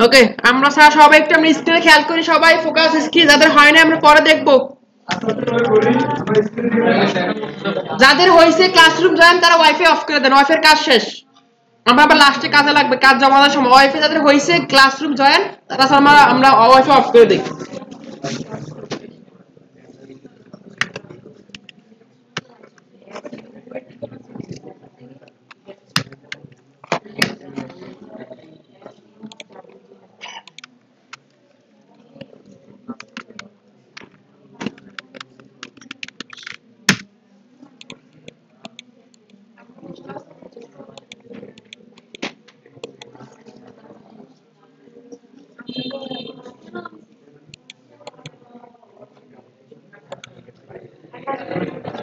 ওকে আমরা স্যার সবাই একটু আমরা স্ক্রিনে খেয়াল করি, সবাই ফোকাস স্ক্রিন, যাদের হয় না আমরা পরে দেখব। যাদের হয়েছে ক্লাসরুম জয়েন তারা ওয়াইফাই অফ করে দেন, ওয়াইফাই কাজ শেষ, আমরা আবার লাস্টে কাজে লাগবে, কাজ জমা দেওয়ার সময়। ওয়াইফাই যাদের হয়েছে ক্লাসরুম জয়েন তারা আমরা ওয়াইফাই অফ করে দিই।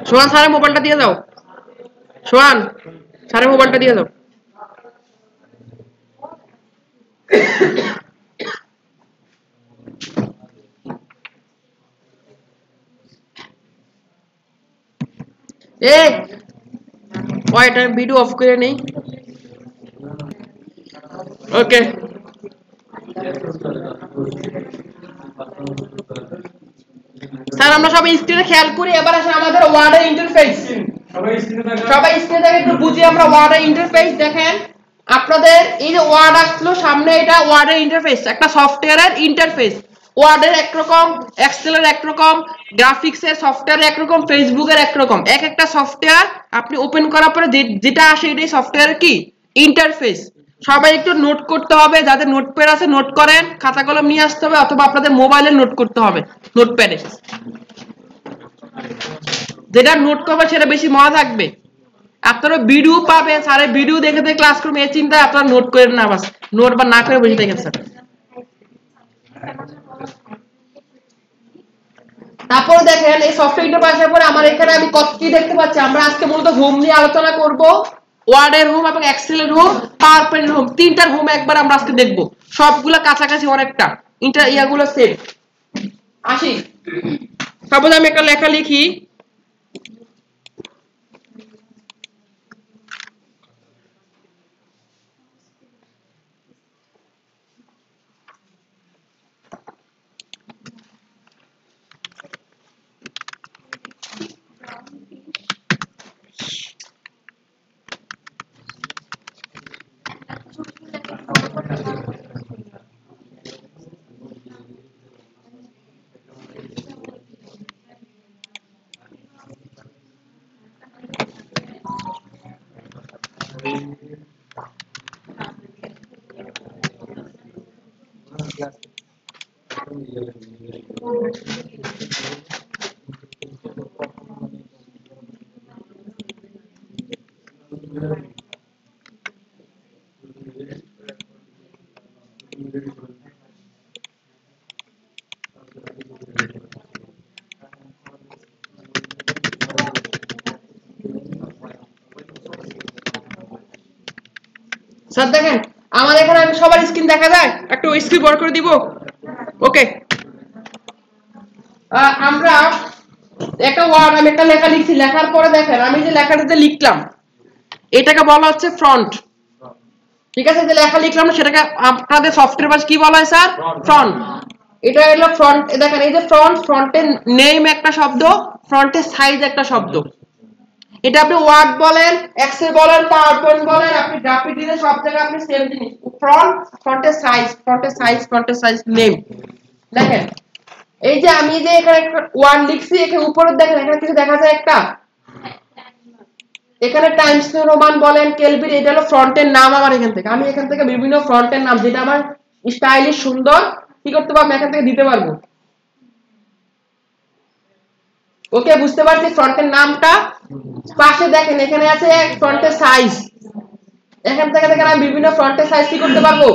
সোহান স্যারের মোবাইলটা দিয়ে দাও, সোহান স্যারের মোবাইলটা দিয়ে দাও। এই ওইটা ভিডিও অফ করে নেই। ওকে স্যার আমরা সবাই স্ক্রিনে খেয়াল করি, এবার আসে আমাদের ওয়ার্ডের ইন্টারফেস। সবাই স্ক্রিনে দেখে একটু বুঝি আমরা ওয়ার্ডের ইন্টারফেস। দেখেন আপনাদের এই যে ওয়ার্ড আসলো সামনে, এটা ওয়ার্ডের ইন্টারফেস, একটা সফটওয়্যারের ইন্টারফেস। ওয়ার্ডের একরকম, এক্সেলের একরকম, গ্রাফিক্সের সফটওয়্যার একরকম, ফেসবুকের একরকম। এক একটা সফটওয়্যার আপনি ওপেন করার পরে যেটা আসে এটাই সফটওয়্যারের কি ইন্টারফেস। সবাই একটু নোট করতে হবে, যাদের নোটপ্যাড আছে নোট করেন, খাতা কলম নিয়ে আসতে হবে, অথবা আপনাদের মোবাইলে নোট করতে হবে নোটপ্যাডে। যেটা নোট করবে সেটা বেশি মজা থাকবে। আপনারা ভিডিও পাবেন, স্যারের ভিডিও দেখে দেখে ক্লাস করবেন, এই চিন্তায় আপনারা নোট করেন না, বাস নোট বা না করে বসে দেখেন স্যার। তারপর দেখেন এই সফটওয়্যার ইন্টারফেসের পরে আমার এখানে আমি কত কি দেখতে পাচ্ছি। আমরা আজকে মূলত হোম নিয়ে আলোচনা করব, ওয়ার্ডের হোম এবং এক্সেলের হোম, পাওয়ার পয়েন্টের হোম, তিনটার হোম একবার আমরা আজকে দেখব। সবগুলা কাছাকাছি অনেকটা ইয়াগুলো সেম। আসি সাপোজ আমি একটা লেখা লিখি, স্যার দেখেন আমার এখানে আমি সবার স্ক্রিন দেখা যায়, একটু স্ক্রিন বড় করে দিব। ওকে আমরা একটা ওয়ার্ড, আমি একটা লেখা লিখছি, লেখার পরে দেখেন আমি যে লেখাটাতে লিখলাম এটাকে বলা হচ্ছে ফ্রন্ট। ঠিক আছে, যে লেখা লিখলাম সেটাকে আপনাদের সফটওয়্যার ভাষায় কি বলা হয় স্যার? ফ্রন্ট। এটা হলো ফ্রন্ট। দেখেন এই যে ফ্রন্ট, ফ্রন্টের নেম একটা শব্দ, ফ্রন্টের সাইজ একটা শব্দ। এটা আপনি ওয়ার্ড বলেন, এক্সেল বলেন, পাওয়ার পয়েন্ট বলেন, আপনি গ্রাফিক দিলে সব জায়গায় আপনি সেম জিনিস। ফ্রন্ট, ফ্রন্টের সাইজ, ফ্রন্টের সাইজ, ফ্রন্টের সাইজ, নেম। দেখেন এই যে আমি যে এখানে একটা ওয়ার্ড লিখছি, এখানে উপরে দেখেন এখানে কিছু দেখা যায় একটা, এখানে টাইমস নিউ রোমান বলেন, কেলভিন, এটা হলো ফ্রন্টের নাম। আমার এখান থেকে আমি এখান থেকে বিভিন্ন ফ্রন্টের নাম যেটা আমার স্টাইলিশ সুন্দর কি করতে পারবো এখান থেকে দিতে পারবো। ওকে বুঝতে পারছি ফ্রন্টের নামটা। পাশে দেখেন এখানে আছে ফ্রন্টের সাইজ, এখান থেকে দেখেন আমি বিভিন্ন ফ্রন্টের সাইজ কি করতে পারবো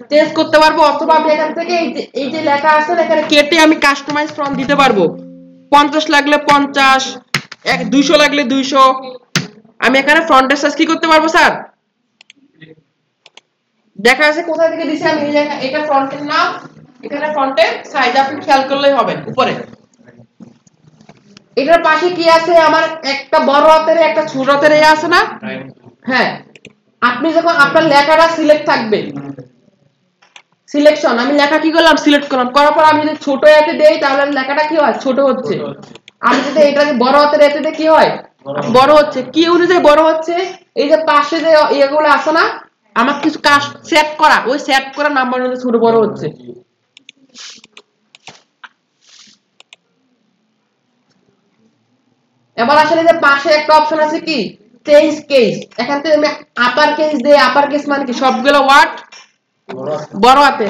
চেঞ্জ করতে পারবো, অথবা আমি এখান থেকে এই যে লেখা আছে এখানে কেটে আমি কাস্টমাইজ ফন্ট দিতে পারবো। 50 লাগলে 50, 200 লাগলে 200। আমি এখানে ফন্টের সাইজ কি করতে পারবো স্যার? দেখা আছে কোথা থেকে দিছি আমি, এটা ফন্টের নাম, এখানে ফন্টের সাইজ আপনি খেয়াল করলেই হবে। উপরে এটার পাশে কি আছে আমার, একটা বড় হাতের একটা ছোট হাতের আছে না? হ্যাঁ, আপনি যখন আপনার লেখাটা সিলেক্ট থাকবে, সিলেকশন, আমি লেখা কি করলাম, সিলেক্ট করলাম, করার পর আমি যদি ছোট এতে দেই তাহলে লেখাটা কি হয়, ছোট হচ্ছে। আমি যদি এটাকে বড় হাতের এতে দিই কি হয়, বড় হচ্ছে। কি অনুযায়ী বড় হচ্ছে, এই যে পাশে যে এগুলো আছে না, আমার কিছু কাজ সেট করা, ওই সেট করা নাম্বার অনুযায়ী ছোট বড় হচ্ছে। এবার আসলে যে পাশে একটা অপশন আছে কি, চেঞ্জ কেস, এখান থেকে আমি আপার কেস দেই, আপার কেস মানে কি সবগুলো ওয়ার্ড বড় হাতে,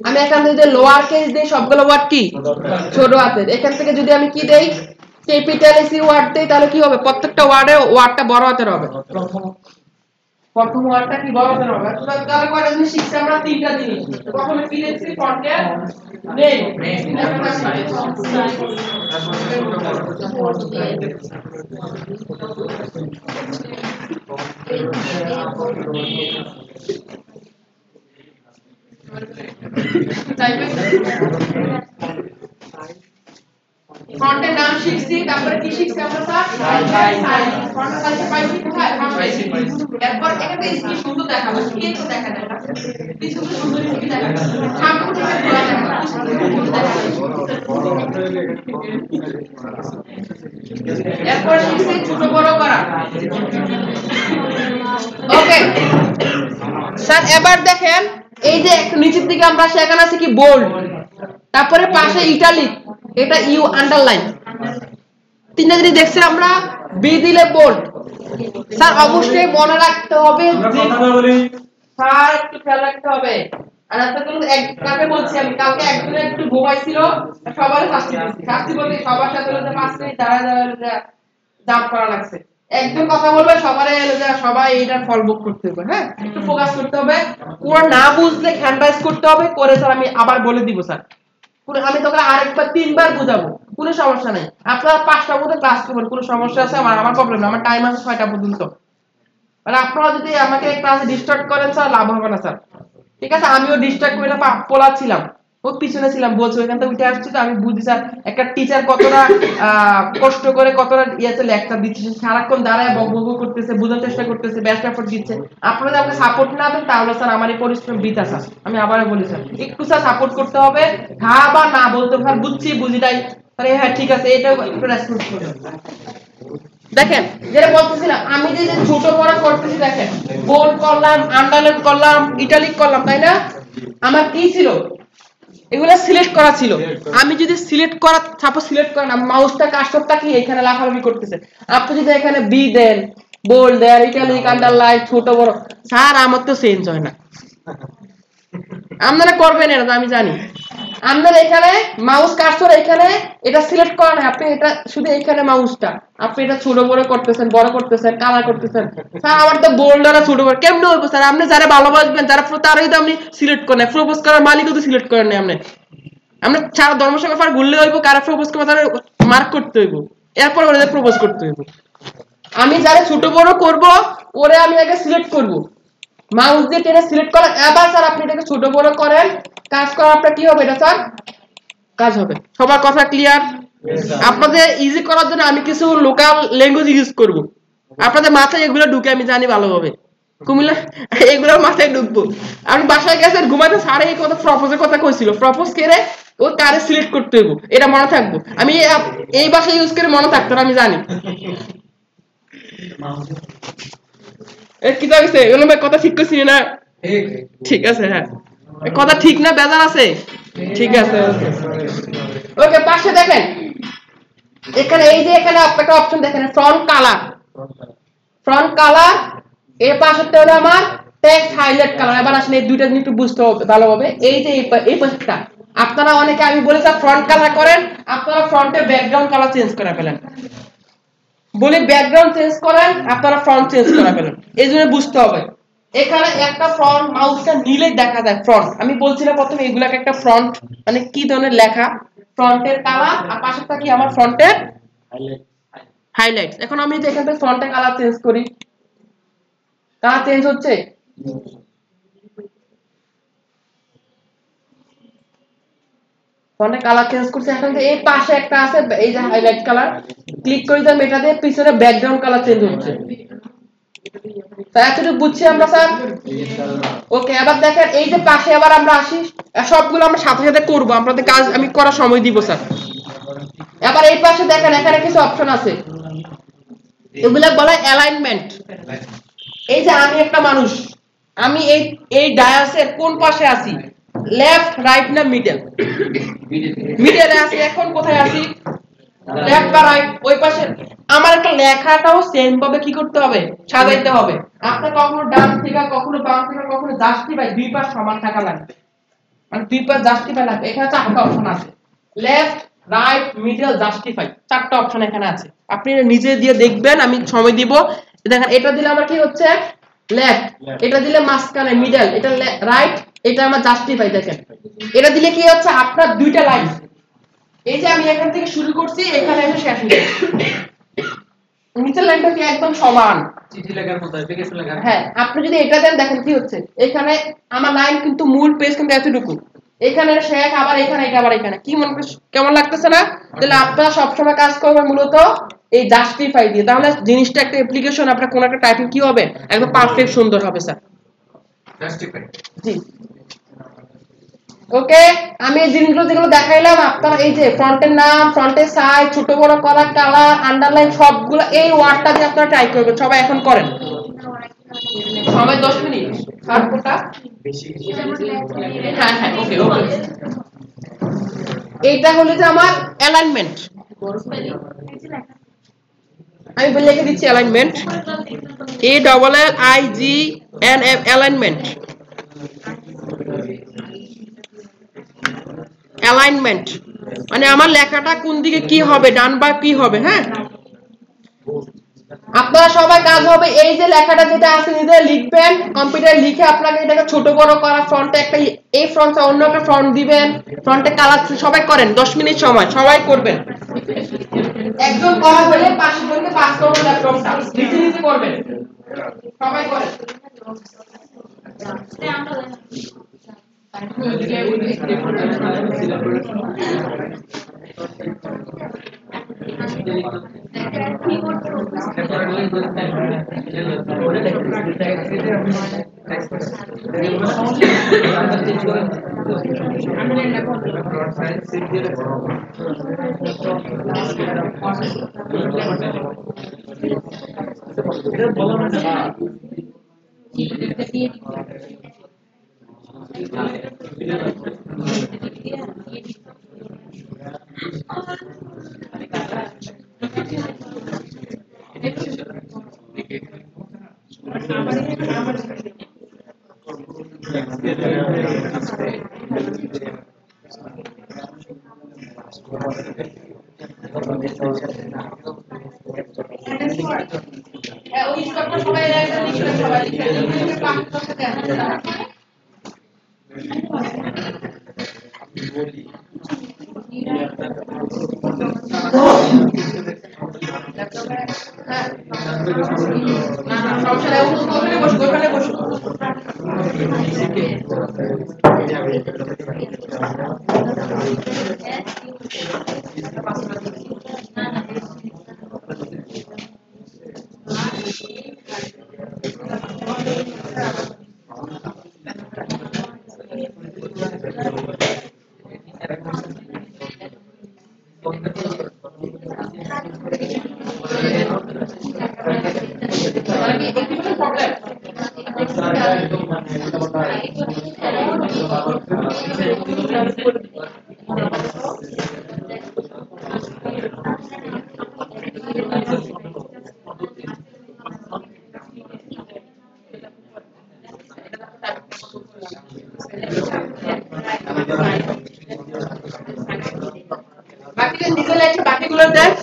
আমি এখান থেকে যদি লোয়ার কেস দেই সবগুলো ওয়ার্ড কি ছোট হাতের, এখান থেকে যদি আমি কি দেই ক্যাপিটাল এসি ওয়ার্ড দেই তাহলে কি হবে, প্রত্যেকটা ওয়ার্ডে ওয়ার্ডটা বড় হাতের হবে, প্রথম ওয়ার্ডটা কি বড় হাতের হবে। তাহলে কয়টা জিনিস শিখছি আমরা, তিনটা জিনিস। প্রথমে কি লিখছি, ফন্টের নেম, ফন্টের নাম শিখছি, তারপরে কি শিখছি আমরা স্যার, ফন্ট সাইজ পাইছি কোথায়, এরপর এখানে স্ক্রিন সুন্দর দেখাবো, কি তো দেখা যায় না, কি সুন্দর সুন্দর কি দেখা যায়, সামনে থেকে ঘোরা দেখা যায়, এরপর শিখছি ছোট বড় করা। ওকে স্যার, এবার দেখেন এই যে একটু নিচের দিকে আমরা সেখানে আছে কি বোল্ড, তারপরে পাশে ইটালিক, এটা ইউ আন্ডারলাইন, তিনটা জিনিস দেখছি আমরা, বি দিলে বোল্ড। স্যার অবশ্যই মনে রাখতে হবে যে স্যার একটু খেয়াল রাখতে হবে, আর এতক্ষণ কাকে বলছি আমি, কালকে একজনে একটু ঘুমাইছিল, সবার শাস্তি বলতে সবার সাথে 5 মিনিট দাঁড়া জাম্প করা লাগছে, একজন কথা বলবে সবারে সবাই এইটার ফল ভোগ করতে হবে। হ্যাঁ, একটু ফোকাস করতে হবে, পুরো না বুঝলে হ্যান্ড রাইজ করতে হবে, করে স্যার আমি আবার বলে দিব স্যার, আমি তোকে আরেকবার 3বার বুঝাবো, কোনো সমস্যা নেই। আপনারা 5টা মধ্যে ক্লাস করবেন, কোনো সমস্যা আছে, আমার প্রবলেম না, আমার টাইম আছে 6টা পর্যন্ত। মানে আপনারা যদি আমাকে ক্লাসে ডিস্টার্ব করেন স্যার, লাভ হবে না স্যার, ঠিক আছে। আমিও ডিস্টার্ব করে পোলা ছিলাম, ও পিছনে ছিলাম, বলছো এখান থেকে উঠে আসছি, তো আমি বুঝি স্যার একটা টিচার কতটা কষ্ট করে কতটা ইয়েতে লেকচার দিচ্ছে, সারাক্ষণ দাঁড়ায় বকবক করতেছে, বোঝার চেষ্টা করতেছে, বেস্ট এফোর্ট দিচ্ছে। আপনারা যদি আপনি সাপোর্ট না দেন তাহলে স্যার আমার এই পরিশ্রম বৃথা স্যার, আমি আবারও বলি স্যার, একটু স্যার সাপোর্ট করতে হবে, হ্যাঁ বা না বলতে স্যার বুঝছি বুঝিটাই, তাহলে হ্যাঁ ঠিক আছে, এটা একটু রেসপন্স করুন। দেখেন যেটা বলতেছিলাম, আমি যে ছোট বড় করতেছি, দেখেন বোল্ড করলাম, আন্ডারলাইন করলাম, ইটালিক করলাম, তাই না, আমার কি ছিল, এগুলো সিলেক্ট করা ছিল। আমি যদি সিলেক্ট করা, সাপোজ সিলেক্ট করেন, মাউসটা কার্সরটা কি এখানে লাফালাফি করতেছে, আপনি যদি এখানে বি দেন, বোল্ড দেন, ইটালিক, আন্ডারলাইন, ছোট বড়, স্যার আমার তো চেঞ্জ হয় না। আপনারা করবেন এটা আমি জানি, আপনার এখানে মাউস কার্সর এখানে এটা সিলেক্ট করা নাই, আপনি এটা শুধু এখানে মাউসটা আপনি এটা ছোট বড় করতেছেন, বড় করতেছেন, কালার করতেছেন, স্যার আমার তো বোল্ড আর ছোট বড় কেমনে হইব স্যার, আপনি যারা ভালোবাসবেন যারা তারাই তো আপনি সিলেক্ট করেন, প্রপোজ করার মালিকও তো সিলেক্ট করেন না, আপনি সারা ধর্মসভা ফার ঘুরলে হইব, কারা প্রপোজ করবে তারা মার্ক করতে হইব, এরপর ওদের প্রপোজ করতে হইব। আমি যারা ছোট বড় করব ওরে আমি আগে সিলেক্ট করব, মাউস দিয়ে টেনে সিলেক্ট করেন, এবার স্যার আপনি এটাকে ছোট বড় করেন, কাজ করা আপনার কি হবে, এটা স্যার কাজ হবে। সবার কথা ক্লিয়ার? আপনাদের ইজি করার জন্য আমি কিছু লোকাল ল্যাঙ্গুয়েজ ইউজ করব, আপনাদের মাথায় এগুলো ঢুকে আমি জানি ভালোভাবে, কুমিল্লা এগুলো মাথায় ঢুকবো। আপনি বাসায় গেছেন ঘুমাতে, স্যার এই কথা প্রপোজের কথা কইছিল, প্রপোজ করে ও কারে সিলেক্ট করতে হইব, এটা মনে থাকবো, আমি এই ভাষা ইউজ করে মনে থাকতো না, আমি জানি। কি হইছে এগুলো কথা ঠিক করছি না? ঠিক আছে, হ্যাঁ কথা ঠিক না, বেজার আছে, ঠিক আছে। ওকে পাশে দেখেন এখানে, এই যে এখানে একটা অপশন দেখেন, ফ্রন্ট কালার, ফ্রন্ট কালার, এর পাশেরটা হলো আমার টেক্সট হাইলাইট কালার। এবার আসলে এই দুইটা জিনিস একটু বুঝতে হবে ভালোভাবে, এই যে এই পাশেরটা আপনারা অনেকে, আমি বলি স্যার ফ্রন্ট কালার করেন, আপনারা ফ্রন্টের ব্যাকগ্রাউন্ড কালার চেঞ্জ করে ফেলেন, বলি ব্যাকগ্রাউন্ড চেঞ্জ করেন, আপনারা ফ্রন্ট চেঞ্জ করে ফেলেন, এই জন্য বুঝতে হবে। এখানে একটা ফ্রন্ট মাউসটা নিলে দেখা যায় ফ্রন্ট, আমি বলছিলাম প্রথমে এগুলাকে একটা ফ্রন্ট মানে কি ধরনের লেখা, ফ্রন্টের কালার, আর পাশেরটা কি আমার ফ্রন্টের হাইলাইটস। এখন আমি যদি এখান থেকে ফন্টের কালার চেঞ্জ করি, কালার চেঞ্জ হচ্ছে, ফন্টের কালার চেঞ্জ করছে। এখন এই পাশে একটা আছে, এই যে হাইলাইট কালার, ক্লিক করে দিলাম, এটা দিয়ে পিছনে ব্যাকগ্রাউন্ড কালার চেঞ্জ হচ্ছে। এতটুকু বুঝছি আমরা স্যার? ওকে, এবার দেখেন এই যে পাশে আবার আমরা আসি, সবগুলো আমরা সাথে সাথে করবো, আপনাদের কাজ আমি করার সময় দিব স্যার। এবার এই পাশে দেখেন এখানে কিছু অপশন আছে, এগুলা বলা হয় অ্যালাইনমেন্ট। এই যে আমি একটা মানুষ, আমি এই ডায়াসের কোন পাশে আছি, লেফট, রাইট না মিডল? মিডলে আছি। এখন কোথায় আছি? লেফট বা রাইট? ওই পাশে। আমার একটা লেখাটাও সেম ভাবে কি করতে হবে, সাজাইতে হবে। আপনি কখনো ডান থেকে, কখনো বাম থেকে, কখনো জাস্টিফাই, দুই পাশ সমান থাকা লাগবে, মানে দুই পাশ জাস্টিফাই লাগবে। এখানে চারটা অপশন আছে, লেফট, রাইট, মিডল, জাস্টিফাই, চারটা অপশন এখানে আছে। আপনি নিজে দিয়ে দেখবেন, আমি সময় দিব। দেখেন এটা দিলে আমার কি হচ্ছে, লেফট, এটা দিলে মাঝখানে মিডল, এটা রাইট, এটা আমার জাস্টিফাই। দেখেন এটা দিলে কি হচ্ছে, আপনার দুইটা লাইন, এই যে আমি এখান থেকে শুরু করছি, এখানে এসে শেষ হয়ে যাচ্ছে, নিচের লাইনটা কি একদম সমান, চিঠি লেখার মতো অ্যাপ্লিকেশন লেখা। হ্যাঁ, আপনি যদি এটা দেন, দেখেন কি হচ্ছে, এখানে আমার লাইন কিন্তু মূল পেজ কিন্তু এতটুকু, এখানে শেষ, আবার এখানে, এটা আবার এখানে, কি মনে কেমন লাগতেছে না? তাহলে আপনারা সবসময় কাজ করবেন মূলত এই জাস্টিফাই দিয়ে, তাহলে জিনিসটা একটা অ্যাপ্লিকেশন, আপনার কোন একটা টাইপিং কি হবে, একদম পারফেক্ট সুন্দর হবে স্যার। জাস্টিফাই, জি। ওকে, আমি এই জিনিসগুলো যেগুলো দেখাইলাম, আপনারা এই যে ফন্টের নাম, ফন্টের সাইজ, ছোট বড় করা, কালার, আন্ডারলাইন, সবগুলো এই ওয়ার্ডটা দিয়ে আপনারা ট্রাই করবেন। সবাই এখন করেন, সময় 10 মিনিট। আর কোটা হ্যাঁ হ্যাঁ, ওকে ওকে। এইটা হলো যে আমার অ্যালাইনমেন্ট, আমি বলে লিখে দিচ্ছি অ্যালাইনমেন্ট, ALLIGNF, অ্যালাইনমেন্ট। অ্যালাইনমেন্ট মানে আমার লেখাটা কোন দিকে কি হবে, ডান বা কি হবে। হ্যাঁ, আপনারা সবাই কাজ হবে এই যে লেখাটা যেটা আছে নিজে লিখবেন, কম্পিউটারে লিখে আপনাকে এটাকে ছোট বড় করা, ফন্টে একটা এই ফন্টে অন্য একটা ফন্ট দিবেন, ফন্টে কালার, সবাই করেন, 10 মিনিট সময়, সবাই করবেন। একজন করা হলে পাশে বলতে পাস করুন ল্যাপটপটা, নিচে নিচে করবেন, সবাই করেন। বাকিটা নিজে লেখে, বাকিগুলো দেখ।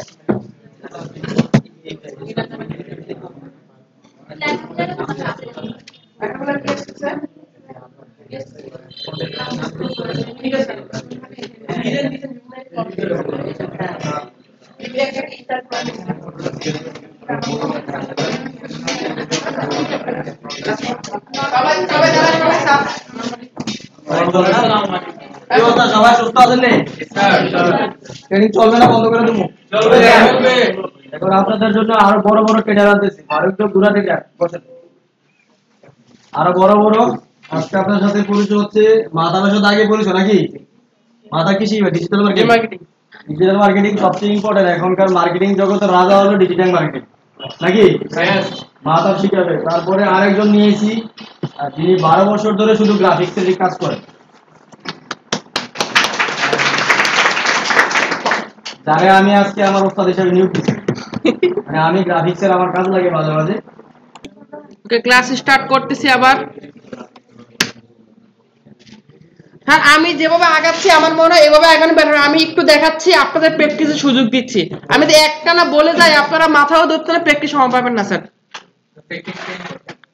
সবাই সুস্থ আছেন? ট্রেনিং চলবে না, বন্ধ করে দেবো? এখন আপনাদের জন্য আরো বড় বড় ট্রেনার আনতেছি, আরো একটু দূরা থেকে বসেন। আরো বড় বড় আজকে আপনার সাথে পরিচয় হচ্ছে মাথার সাথে আগে পরিচয় নাকি মাথা কি শিখবে ডিজিটাল মার্কেটিং ডিজিটাল মার্কেটিং সবচেয়ে ইম্পর্টেন্ট এখনকার মার্কেটিং জগতের রাজা হলো ডিজিটাল মার্কেটিং নাকি মাথা শিখাবে তারপরে আরেকজন নিয়েছি যিনি 12 বছর ধরে শুধু গ্রাফিক্সের কাজ করেন যারে আমি আজকে আমার ওস্তাদ হিসেবে নিয়োগ দিচ্ছি মানে আমি গ্রাফিক্সের আমার কাজ লাগে মাঝে মাঝে ওকে ক্লাস স্টার্ট করতেছি আবার হ্যাঁ আমি যেভাবে আগাচ্ছি আমার মনে হয় এভাবে আগানো বেটার আমি একটু দেখাচ্ছি আপনাদের প্র্যাকটিসের সুযোগ দিচ্ছি আমি তো একটা না বলে যাই আপনারা মাথাও ধরতে না প্র্যাকটিস সময় পাবেন না স্যার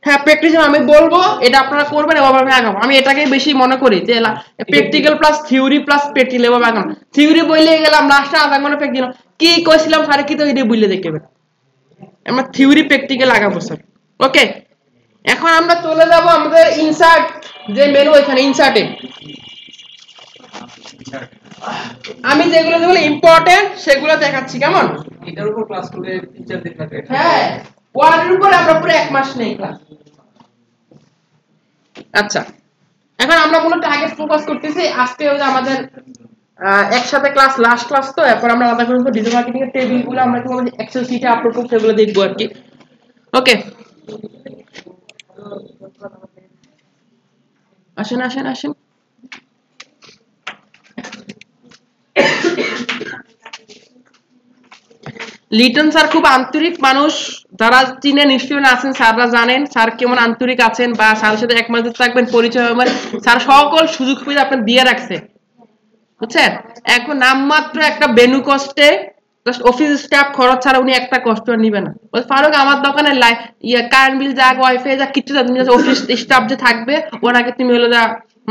হ্যাঁ প্র্যাকটিস আমি বলবো এটা আপনারা করবেন এভাবে আমি আগাবো আমি এটাকেই বেশি মনে করি যে practical plus theory plus practical এভাবে আগানো থিওরি বইলে গেলাম লাস্টে আধা ঘন্টা প্র্যাকটিক্যাল কি কইছিলাম স্যার কি তো এটা বইলে দেখবেন আমরা থিওরি প্র্যাকটিক্যাল আগাবো স্যার ওকে এখন আমরা চলে যাব আমাদের ইনসার্ট যে মেনু এখানে ইনসার্টে আমি যেগুলো যেগুলো ইম্পর্টেন্ট সেগুলো দেখাচ্ছি কেমন এটার উপর ক্লাস করে 3-4 দিন লাগে হ্যাঁ ওয়ার্ডের উপর আমরা পুরো এক মাস নেই ক্লাস আচ্ছা এখন আমরা কোনো টার্গেট ফোকাস করতেছি আজকে হলো আমাদের একসাথে ক্লাস লাস্ট ক্লাস তো এরপর আমরা আলাদা করে ডিজিটাল মার্কেটিং এর টেবিলগুলো আমরা কিভাবে এক্সেল শিটে আপলোড করব সেগুলো দেখবো আর কি ওকে আসেন আসেন আসেন লিটন স্যার খুব আন্তরিক মানুষ যারা চিনে নিশ্চয়ই আছেন স্যাররা জানেন স্যার কেমন আন্তরিক আছেন বা স্যারের সাথে এক মাস থাকবেন পরিচয় হবে স্যার সকল সুযোগ সুবিধা আপনার দিয়ে রাখছে বুঝছেন এখন নামমাত্র একটা বেনু কষ্টে জাস্ট অফিস স্টাফ খরচ ছাড়া উনি একটা কষ্ট নেবেন না বল ফারুক আমার দোকানে কারেন্ট বিল যা ওয়াইফাই যা কিছু যা তুমি অফিস স্টাফ যে থাকবে ওনাকে তুমি হলো যা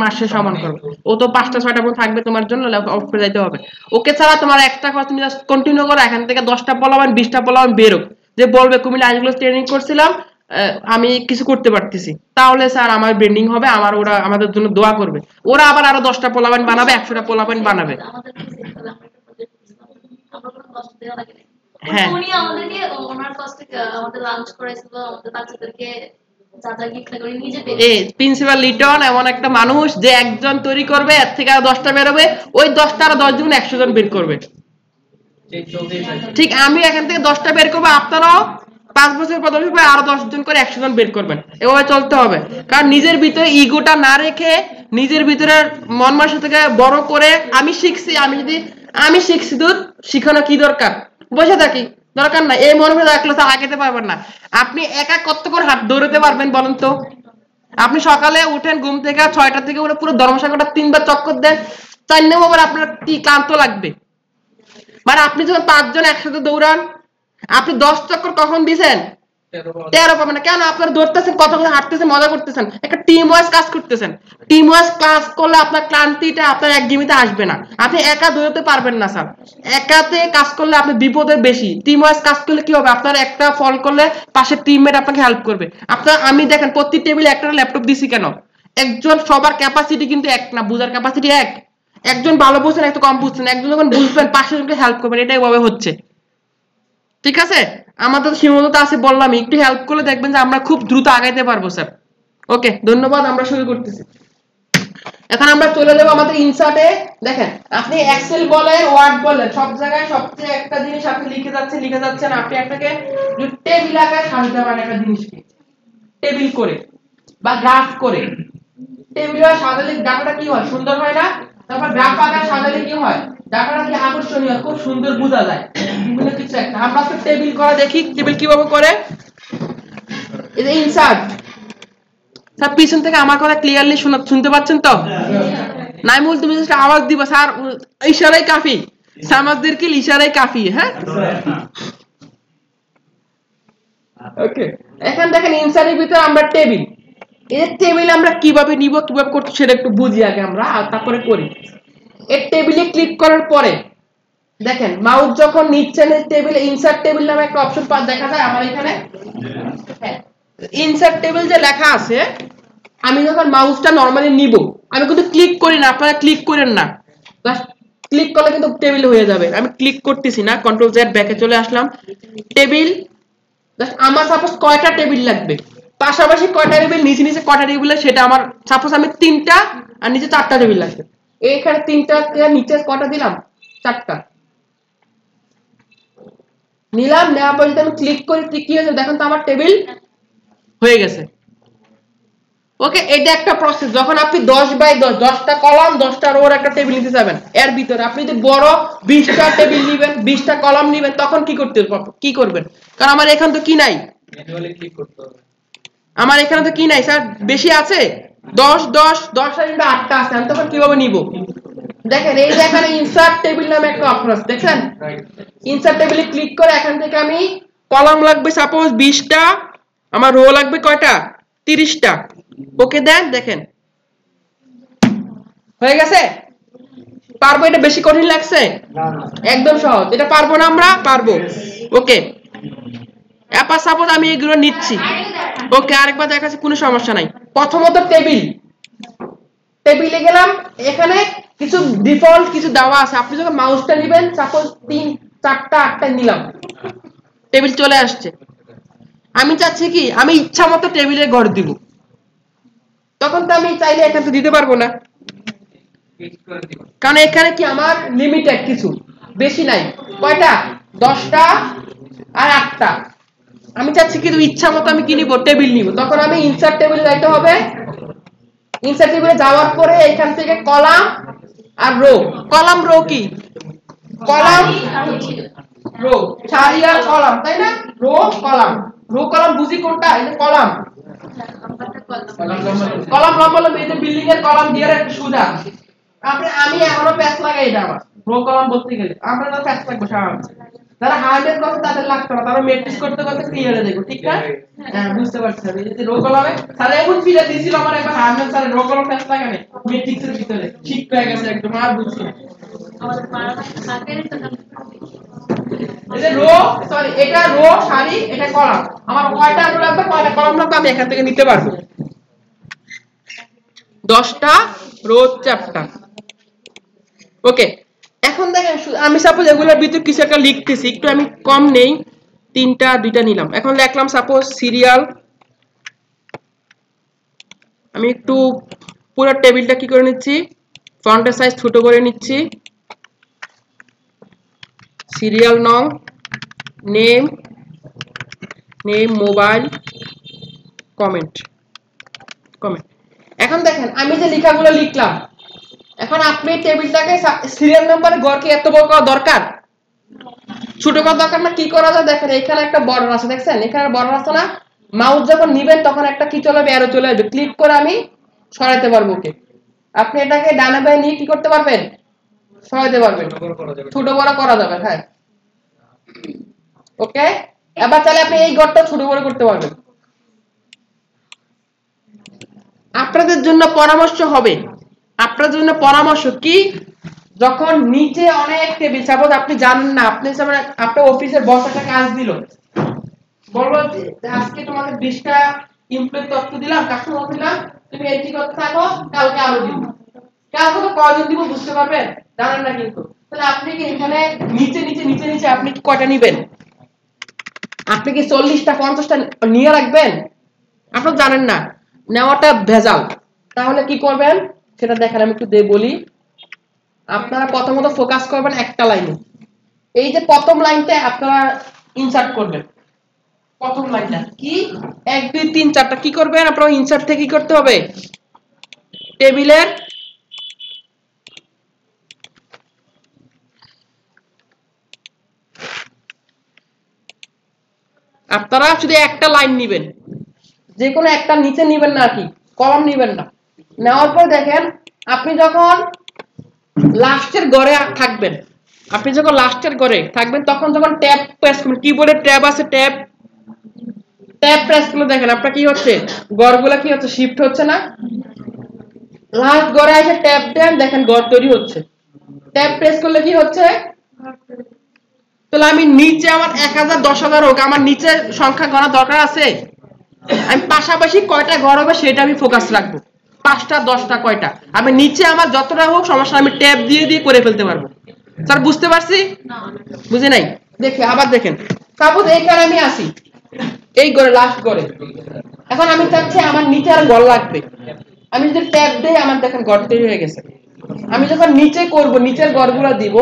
মাসে সমান করবে ও তো 5টা 6টা পর্যন্ত থাকবে তোমার জন্য অফিসে যাইতে হবে ওকে ছাড়া তোমার একটা খরচ তুমি জাস্ট কন্টিনিউ করো এখান থেকে 10টা পোলাবেন 20টা পোলাবেন বেরো যে বলবে কুমিল্লা আইনগুলো ট্রেনিং করছিলাম আমি কিছু করতে পারতেছি তাহলে স্যার আমার ব্র্যান্ডিং হবে আমার ওরা আমাদের জন্য দোয়া করবে ওরা আবার আরো 10টা পোলাবেন বানাবে 100টা পোলাবেন বানাবে হ্যাঁ উনি আমাদেরকে ওনার কষ্টে আমাদের লাঞ্চ করাইছিল আমাদের বাচ্চাদেরকে প্রিন্সিপাল লিটন এমন একটা মানুষ যে একজন তৈরি করবে এর থেকে আর 10টা বেরোবে ওই 10টা আর 10 জন 100 জন বের করবে ঠিক আমি এখান থেকে 10টা বের করবো আপনারাও 5 বছর পর 10 বছর আরো 10 জন করে 100 জন বের করবেন এভাবে চলতে হবে কারণ নিজের ভিতরে ইগোটা না রেখে নিজের ভিতরে মন মানসিকতাকে বড় করে আমি শিখছি দুধ শিখানো কি দরকার বসে থাকি দরকার না এই মনে করে রাখলে তো আগাতে পারবেন না আপনি একা কতক্ষণ হাত দৌড়াতে পারবেন বলেন তো আপনি সকালে উঠেন ঘুম থেকে 6টা থেকে উঠে পুরো ধর্মসাগরটা 3বার চক্কর দেন 4 নম্বর আপনার কি ক্লান্ত লাগবে মানে আপনি যখন 5 জন একসাথে দৌড়ান আপনি 10 চক্কর কখন দিবেন 13 পাবেন না কেন আপনারা দৌড়তেছেন কতক্ষণ হাঁটতেছেন মজা করতেছেন একটা টিম ওয়াইজ কাজ করতেছেন টিম ওয়াইজ ক্লাস করলে আপনার ক্লান্তিটা আপনার একদমই আসবে না আপনি একা দৌড়াতে পারবেন না স্যার একাতে কাজ করলে আপনি বিপদের বেশি টিম ওয়াইজ কাজ করলে কি হবে আপনার একটা ফল করলে পাশের টিমমেট আপনাকে হেল্প করবে আপনার আমি দেখেন প্রতি টেবিলে একটা ল্যাপটপ দিছি কেন একজন সবার ক্যাপাসিটি কিন্তু এক না বুঝার ক্যাপাসিটি একজন ভালো বুঝছেন একটা কম বুঝছেন একজন যখন বুঝবেন পাশের জনকে হেল্প করবেন এটাই ভাবে হচ্ছে ঠিক আছে আমাদের সীমাবদ্ধতা আছে বললাম একটু হেল্প করলে দেখবেন যে আমরা খুব দ্রুত আগাইতে পারবো স্যার ওকে ধন্যবাদ আমরা শুরু করতেছি এখন আমরা চলে যাব আমাদের ইনসার্টে দেখেন আপনি এক্সেল বলেন ওয়ার্ড বলেন সব জায়গায় সবচেয়ে একটা জিনিস আপনি লিখে যাচ্ছেন আপনি একটাকে টেবিল আকারে সাজাতে পারেন একটা জিনিসকে টেবিল করে বা গ্রাফ করে টেবিলে সাজালে ডাটাটা কি হয় সুন্দর হয় না তারপর গ্রাফ আকারে সাজালে কি হয় ডাটাটা কি আকর্ষণীয় খুব সুন্দর বোঝা যায় বিভিন্ন কিছু একটা আমরা তো টেবিল করা দেখি টেবিল কিভাবে করে এই যে ইনসার্ট স্যার পিছন থেকে আমার কথা ক্লিয়ারলি শুনতে পাচ্ছেন তো নাইমুল তুমি জাস্ট আওয়াজ দিবা স্যার ইশারাই কাফি সামাজদেরকে ইশারাই কাফি হ্যাঁ ওকে এখন দেখেন ইনসার্টের ভিতরে আমরা টেবিল এই টেবিল আমরা কিভাবে নিব কিভাবে করতে সেটা একটু বুঝি আগে আমরা আর তারপরে করি এই টেবিলে ক্লিক করার পরে দেখেন মাউস যখন নিচ্ছেন এই টেবিলে ইনসার্ট টেবিল নামে একটা অপশন দেখা যায় আমার এখানে হ্যাঁ ইনসার্ট টেবিল যে লেখা আছে আমি যখন মাউসটা নরমালি নিব আমি কিন্তু ক্লিক করি না আপনারা ক্লিক করেন না জাস্ট ক্লিক করলে কিন্তু টেবিল হয়ে যাবে আমি ক্লিক করতেছি না কন্ট্রোল জেড ব্যাকে চলে আসলাম টেবিল জাস্ট আমার সাপোজ কয়টা টেবিল লাগবে পাশাপাশি কয়টা টেবিল নিচে নিচে কয়টা টেবিল সেটা আমার সাপোজ আমি 3টা আর নিচে 4টা টেবিল লাগবে এইখানে 3টা নিচে কয়টা দিলাম 4টা নিলাম নেওয়ার পর যদি আমি ক্লিক করি কি হয়েছে দেখেন তো আমার টেবিল হয়ে গেছে ওকে এটা একটা প্রসেস যখন আপনি 10 বাই 10 10টা কলাম 10টা রোর একটা টেবিল নিতে যাবেন এর ভিতরে আপনি যদি বড় 20টা টেবিল নেবেন 20টা কলাম নেবেন তখন কি করবেন কারণ আমার এখানে তো কি নাই ম্যানুয়ালি ক্লিক করতে হবে আমার এখানে তো কি নাই স্যার বেশি আছে 10 10 10 আর 8টা আছে আমি তখন কিভাবে নিব দেখেন এই যে এখানে ইনসার্ট টেবিল নামে একটা অপশন আছে দেখেন ইনসার্ট টেবিলে ক্লিক করে এখান থেকে আমি কলাম লাগবে সাপোজ 20টা আমার রো লাগবে কয়টা 30টা ওকে দেন দেখেন হয়ে গেছে পারবো এটা বেশি কঠিন লাগছে একদম সহজ এটা পারবো না আমরা পারবো ওকে এবার সাপোজ আমি এগুলো নিচ্ছি ওকে আরেকবার দেখাচ্ছি কোনো সমস্যা নাই প্রথমত টেবিলে গেলাম এখানে কিছু ডিফল্ট কিছু দেওয়া আছে আপনি যখন মাউসটা নেবেন সাপোজ 3 4টা 8টা নিলাম টেবিল চলে আসছে আমি চাচ্ছি কি আমি ইচ্ছা মতো টেবিলে ঘর দিব তখন তো আমি চাইলে এখান থেকে দিতে পারবো না কারণ এখানে কি আমার লিমিটেড কিছু বেশি নাই কয়টা 10টা আর 8টা আমি চাচ্ছি কিন্তু ইচ্ছা মতো আমি কি নিব টেবিল নিব তখন আমি ইনসার্ট টেবিলে যাইতে হবে ইনসার্ট টেবিলে যাওয়ার পরে এখান থেকে কলাম আর রো কলাম রো কি কলাম রো সারি আর কলাম তাই না রো কলাম বুঝি কোনটা এটা কলাম লম্বা লম্বা এই যে বিল্ডিং এর কলাম দিয়ে একটা সুদা আমি এখনো প্যাচ লাগাই এটা আমার রো কলাম বলতে গেলে আমরা তো প্যাচ লাগবে স্বাভাবিক যারা হার্ডওয়্যার করতে তাদের লাগতো না তারা ম্যাট্রিক্স করতে ক্লিয়ারে দেখো ঠিক না হ্যাঁ বুঝতে পারছি আমি যদি রো কলামে তাহলে এখন ফিরে দিছিল আমার একবার হার্ডওয়্যার স্যার রো কলাম প্যাচ লাগানে ম্যাট্রিক্স এর ভিতরে ঠিক হয়ে গেছে একদম আর বুঝছি আমাদের পারামাত্র সাকের তো এই যে রো সরি এটা রো সারি এটা কলাম আমার কয়টা রো লাগবে কয়টা কলাম লাগবে আমি এখান থেকে নিতে পারবো 10টা রো 4টা ওকে এখন দেখেন আমি সাপোজ এগুলোর ভিতর কিছু একটা লিখতেছি একটু আমি কম নেই 3টা 2টা নিলাম এখন লিখলাম সাপোজ সিরিয়াল আমি একটু পুরো টেবিলটা কি করে নিচ্ছি ফন্টের সাইজ ছোট করে নিচ্ছি সিরিয়াল নং নেম মোবাইল কমেন্ট এখন দেখেন আমি যে লেখাগুলো লিখলাম এখন আপনি টেবিলটাকে সিরিয়াল নাম্বারে ঘরকে এত বড় করা দরকার ছোট করা দরকার না কি করা যায় দেখেন এখানে একটা বর্ডার আছে দেখছেন এখানে বর্ডার আছে না মাউস যখন নেবেন তখন একটা কি চলে আসবে অ্যারো চলে আসবে ক্লিক করে আমি সরাইতে পারবো ওকে আপনি এটাকে ডানে বামে নিয়ে কি করতে পারবেন সরাইতে পারবেন ছোট বড় করা যাবে হ্যাঁ ওকে এবার তাহলে আপনি এই ঘরটা ছোট বড় করতে পারবেন আপনাদের জন্য পরামর্শ কি যখন নিচে অনেক টেবিল সাপোজ আপনি জানেন না আপনি আপনার অফিসের বস একটা কাজ দিল বলবো আজকে তোমাদের 20টা এমপ্লয়ি তথ্য দিলাম কাস্টমার দিলাম তুমি এন্ট্রি করতে থাকো কালকে আরো দিব কালকে তো কয়জন দিব বুঝতে পারবেন জানেন না কিন্তু তাহলে আপনি কি এখানে নিচে আপনি কি কয়টা নেবেন আপনি কি 40টা 50টা নিয়ে রাখবেন আপনি জানেন না নেওয়াটা ভেজাল তাহলে কি করবেন সেটা দেখেন আমি একটু বলি আপনারা প্রথমত ফোকাস করবেন একটা লাইনে এই যে প্রথম লাইনটা আপনারা ইনসার্ট করবেন প্রথম লাইনটা কি 1 2 3 4টা কি করবেন আপনারা ইনসার্ট থেকে কি করতে হবে টেবিলের আপনারা শুধু একটা লাইন নেবেন যে কোনো একটা নিচে নেবেন না কি কলাম নেবেন না নেওয়ার পর দেখেন আপনি যখন লাস্টের ঘরে থাকবেন তখন যখন ট্যাব প্রেস করবেন কিবোর্ডে ট্যাব আছে ট্যাব প্রেস করলে দেখেন আপনার কি হচ্ছে ঘরগুলো কি হচ্ছে শিফট হচ্ছে না লাস্ট ঘরে এসে ট্যাব দেন দেখেন ঘর তৈরি হচ্ছে ট্যাব প্রেস করলে কি হচ্ছে তাহলে আমি নিচে আমার 1000 10000 হোক আমার নিচে সংখ্যা গণা দরকার আছে আমি পাশাপাশি কয়টা ঘর হবে সেটা আমি ফোকাস রাখবো 5টা 10টা কয়টা আমি নিচে আমার যতটা হোক সমস্যা আমি ট্যাব দিয়ে করে ফেলতে পারবো স্যার বুঝতে পারছি বুঝে নাই দেখি আবার দেখেন সাপোজ এইখানে আমি আসি এই ঘরে লাস্ট ঘরে এখন আমি চাচ্ছি আমার নিচে আর ঘর লাগবে, আমি যদি ট্যাপ দেই আমার দেখেন ঘর তৈরি হয়ে গেছে। আমি যখন নিচে করব, নিচের ঘরগুলো দিব,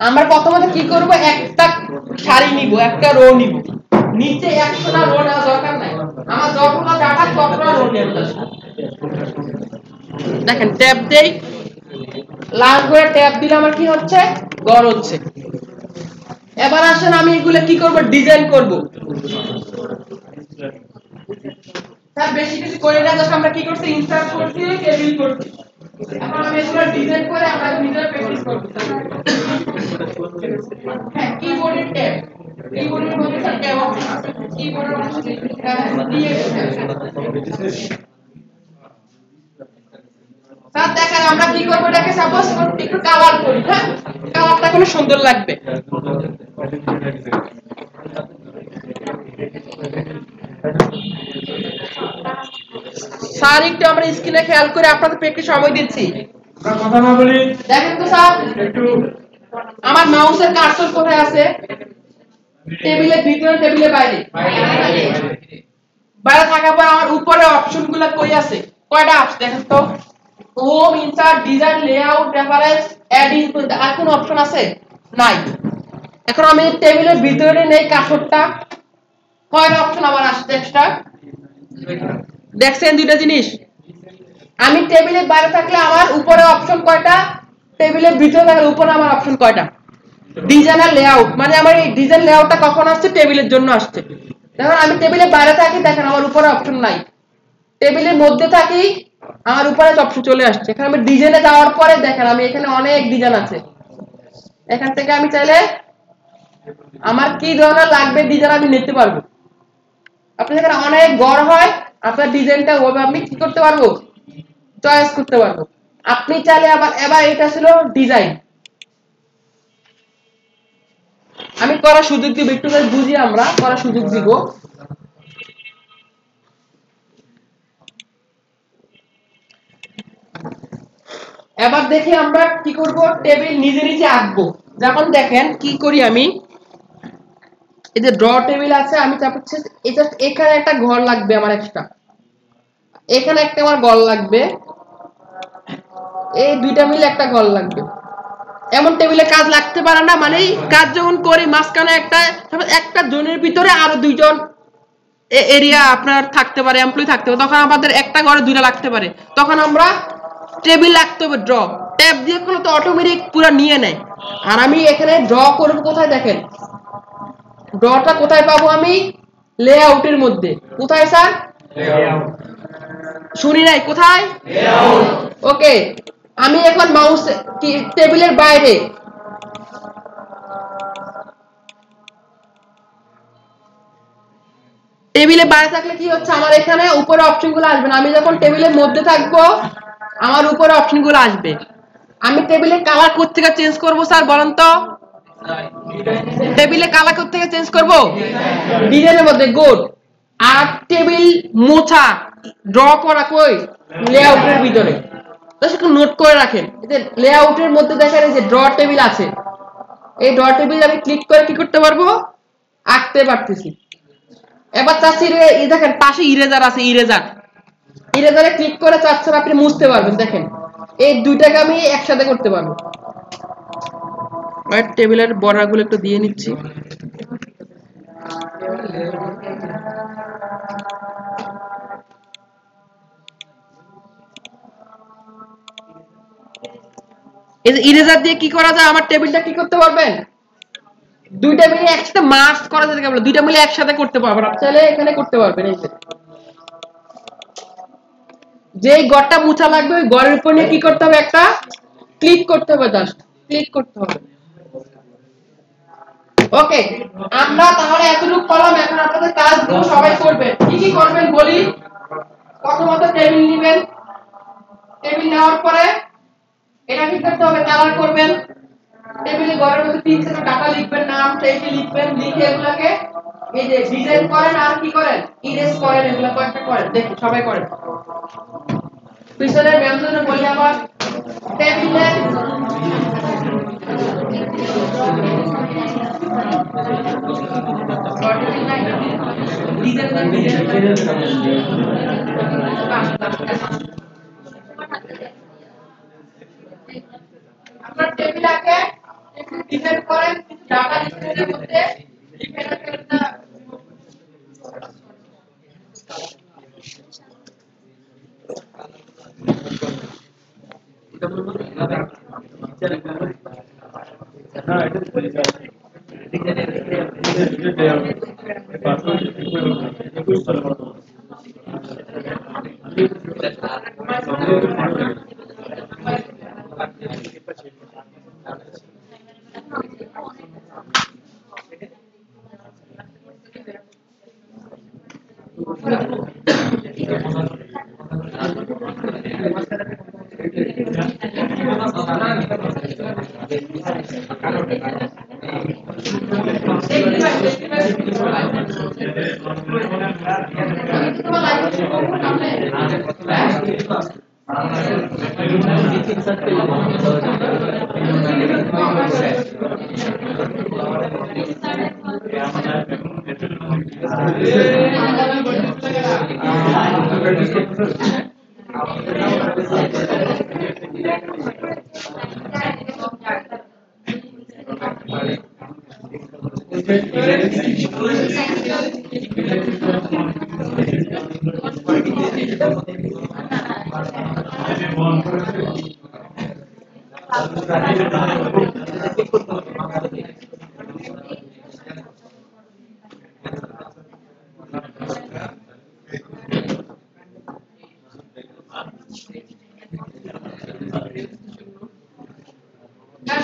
আমরা প্রথমত কি করব, একটা সারি নিব, একটা রো নিব। নিচে 100টা রো নেওয়া দরকার নাই, আমার যতগুলো ডাটা ততগুলো রো নেব। দেখেন ট্যাপ দেই, লাল করে ট্যাপ দিলে আমার কি হচ্ছে, ঘর হচ্ছে। এবার আসেন আমি এগুলো কি করব, ডিজাইন করব। তার বেশি কিছু করে না, জাস্ট আমরা কি করছি, ইনসার্ট করছি, টেবিল করছি। এখন আমি এগুলো ডিজাইন করে আমরা ভিতরে প্র্যাকটিস করব। হ্যাঁ, কিবোর্ডের ট্যাব, কিবোর্ডের মধ্যে একটা ট্যাব অপশন আছে, কিবোর্ডের অপশন দিয়ে স্যার দেখেন আমরা কি করব, এটাকে সাপোজ একটু কালার করি। হ্যাঁ, কালারটা কোনো সুন্দর লাগবে। স্যার একটু আমরা স্ক্রিনে খেয়াল করে আপনাদের একটু সময় দিচ্ছি, কথা না বলি। দেখেন তো স্যার একটু আমার মাউসের কার্সর কোথায় আছে, টেবিলের ভিতরে, টেবিলের বাইরে, বাইরে থাকার পর আমার উপরে অপশনগুলো কই আছে, কয়টা আছে দেখেন তো, home, insert, design, layout, reference, add input, আর কোন অপশন আছে নাই। এখন আমি টেবিলের ভিতরে নেই কার্সরটা, কয়টা অপশন আবার আসছে এক্সট্রা, দেখছেন দুইটা জিনিস। আমি টেবিলের বাইরে থাকলে আমার উপরে অপশন কয়টা, টেবিলের ভিতরে থাকলে উপরে আমার অপশন কয়টা, ডিজাইন আর লেআউট। মানে আমার এই ডিজাইন লেআউটটা কখন আসছে, টেবিলের জন্য আসছে। দেখেন আমি টেবিলের বাইরে থাকি, দেখেন আমার উপরে অপশন নাই, টেবিলের মধ্যে থাকি আমার উপরে অপশন চলে আসছে। এখানে আমি ডিজাইনে যাওয়ার পরে দেখেন আমি এখানে অনেক ডিজাইন আছে, এখান থেকে আমি চাইলে আমার কি ধরনের লাগবে ডিজাইন আমি নিতে পারবো। আপনি এখানে অনেক ঘর হয়, আপনার ডিজাইনটা ওভাবে আমি কি করতে পারবো, চয়েস করতে পারবো। আপনি চাইলে এবার এটা ছিল ডিজাইন, আমি করার সুযোগ দিব, একটু বুঝি আমরা করার সুযোগ দিব। এবার দেখি আমরা কি করব, টেবিল নিজে নিজে আঁকবো। যেমন দেখেন কি করি আমি, এই যে ড্র টেবিল আছে, আমি চাচ্ছি এটা এখানে একটা ঘর লাগবে আমার এক্সট্রা, এখানে একটা আমার ঘর লাগবে, এই দুইটা মিলে একটা ঘর লাগবে। এমন টেবিলে কাজ লাগতে পারে না, মানে কাজ যখন করি মাঝখানে একটা জনের ভিতরে আরো দুইজন এরিয়া আপনার থাকতে পারে, এমপ্লয়ি থাকতে পারে, তখন আমাদের একটা ঘরে দুইটা লাগতে পারে, তখন আমরা টেবিল লাগতে হবে। ড্র ট্যাব দিয়ে করলে তো অটোমেটিক পুরো নিয়ে নেয়। আর আমি এখানে ড্র করব কোথায়, দেখেন ড্রটা কোথায় পাবো আমি, লেআউটের মধ্যে। কোথায় স্যার, শুনি নাই, কোথায়, ওকে। আমি এখন মাউস টেবিলের বাইরে, টেবিলে বাইরে থাকলে কি হচ্ছে, আমার এখানে উপরে অপশনগুলো আসবে না। আমি যখন টেবিলের মধ্যে থাকবো আমার উপরে অপশনগুলো আসবে। আমি টেবিলে কালার কোত্থেকে চেঞ্জ করব স্যার বলেন তো, টেবিলে কালার কোত্থেকে চেঞ্জ করব, ডিজাইনের মধ্যে, গুড। আর টেবিল মোছা, ড্র করা কই, লেআউটের ভিতরে। তো একটু নোট করে রাখেন, এই যে লেআউটের মধ্যে দেখেন এই যে ড্র টেবিল আছে, এই ড্র টেবিল আমি ক্লিক করে কি করতে পারবো, আঁকতে পারতেছি। এবার চাচ্ছি দেখেন পাশে ইরেজার আছে, ইরেজারে ক্লিক করে চাচ্ছেন আপনি মুছতে পারবেন। দেখেন এই দুইটাকে আমি একসাথে করতে পারবো। টেবিলের বর্ডার গুলো একটু দিয়ে নিচ্ছি। এই যে ইরেজার দিয়ে কি করা যায়, আমার টেবিলটা কি করতে পারবেন, দুইটা মিলে একসাথে মার্জ করা যেতে পারে, দুইটা মিলে একসাথে করতে পারবেন। চাইলে এখানে করতে পারবেন। এই যে ঘরটা মুছা লাগবে, ওই ঘরের উপর নিয়ে কি করতে হবে, একটা ক্লিক করতে হবে, জাস্ট ক্লিক করতে হবে। ওকে, আমরা তাহলে এতটুকু করলাম। এখন আপনাদের কাজগুলো সবাই করবেন। কি কি করবেন বলি। প্রথমত টেবিল নেবেন, টেবিল নেওয়ার পরে এটা কি করতে হবে, কালার করবেন। টেবিলে ঘরের মধ্যে 3 ডাটা লিখবেন, নাম টাইটেল লিখবেন, লিখে এগুলাকে এই যে ডিজাইন করেন আর কি করেন, ইরেজ করেন, এগুলা কয়েকটা করেন। দেখি সবাই করেন। পিছনে ম্যামদের বলি আবার টেবিলে আপনার টেবিলটাকে একটু ডিজাইন করেন কিছু ডাটা ডিসপ্লের মধ্যে লিখে রাখেন না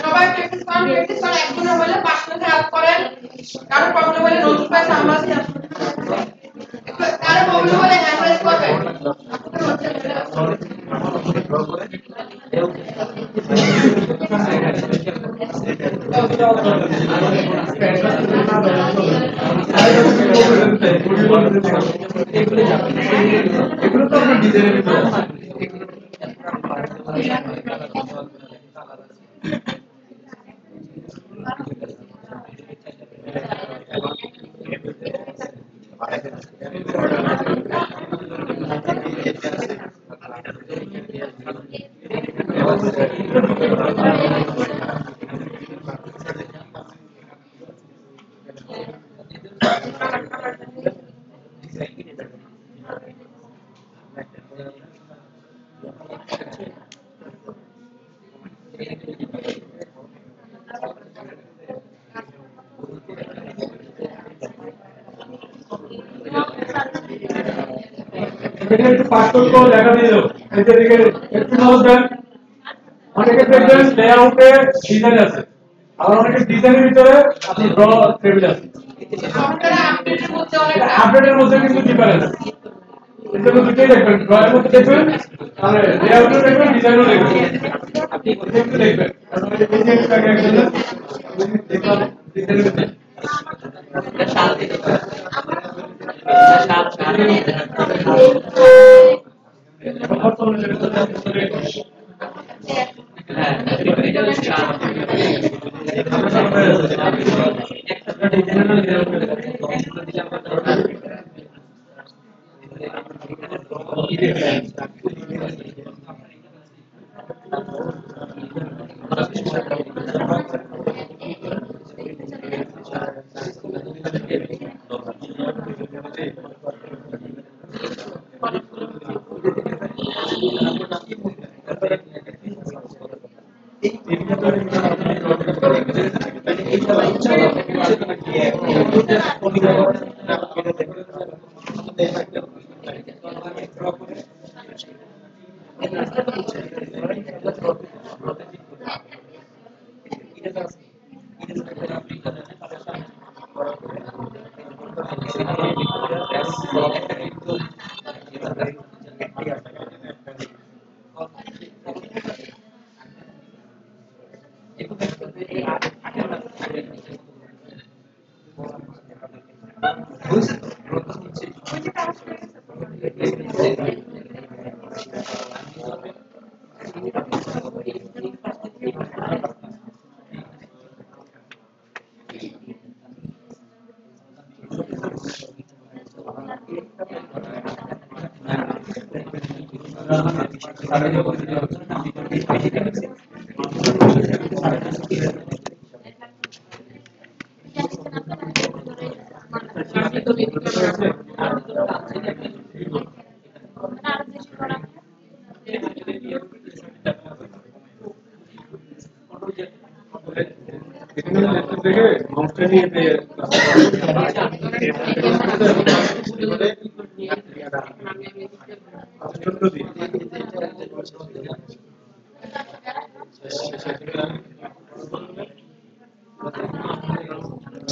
সবাই প্র্যাকটিস করেন একজনের হলে পাঁচটা হেল্প করেন কারো প্রবলেম হলে নোট পাই আমরা আছি কারো প্রবলেম হলে হ্যান্ড রাইজ করবেন এগুলো তো আমরা ডিজাইনের ভিতরে একটু পার্থক্য দেখা দিল এদিকে একটু নজর দেন অনেকে দেখবেন লেআউটে ডিজাইন আছে আবার অনেকে ডিজাইনের ভিতরে আপনি ড্র টেবিল আছে আপডেটের মধ্যে কিন্তু ডিফারেন্স এটা দুটোই দেখবেন ড্রয়ের মধ্যে দেখবেন তাহলে লেআউটও দেখবেন ডিজাইনও দেখবেন আপনি একটু দেখবেন ডিজাইনের ভিতরে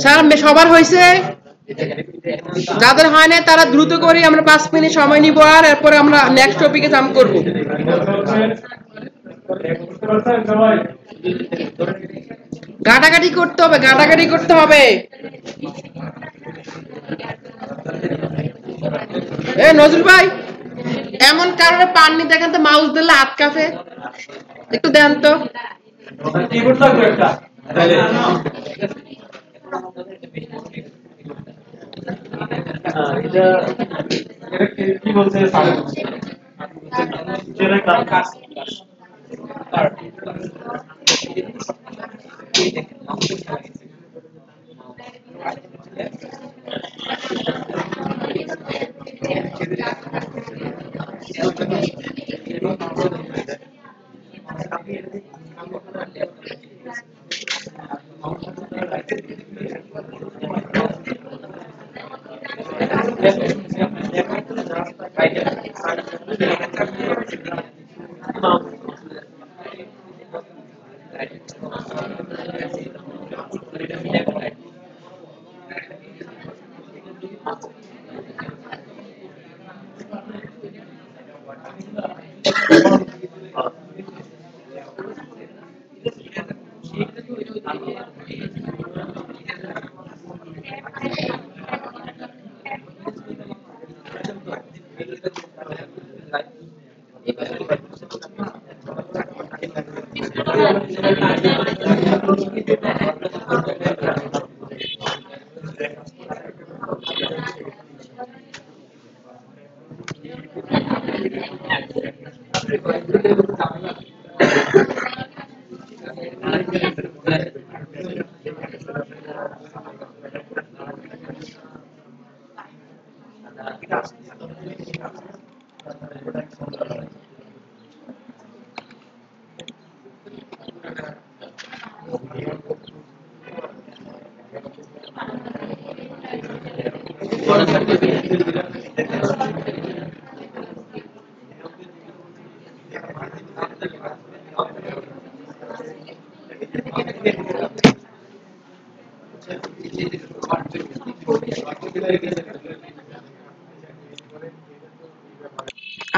স্যার সবার হয়েছে? যাদের হয় না তারা দ্রুত করি, আমরা 5 মিনিট সময় নিব আর এরপরে আমরা নেক্সট টপিকে জাম্প করব। গাটাগাটি করতে হবে, গাটাগাটি করতে হবে। এ নজরুল ভাই, এমন কারণে পাননি দেখেন তো, মাউস দিলে হাত কাঁপে, একটু দেন তো। কিবোর্ড লাগবে একটা। এটা কি বলছে স্যার? কাজ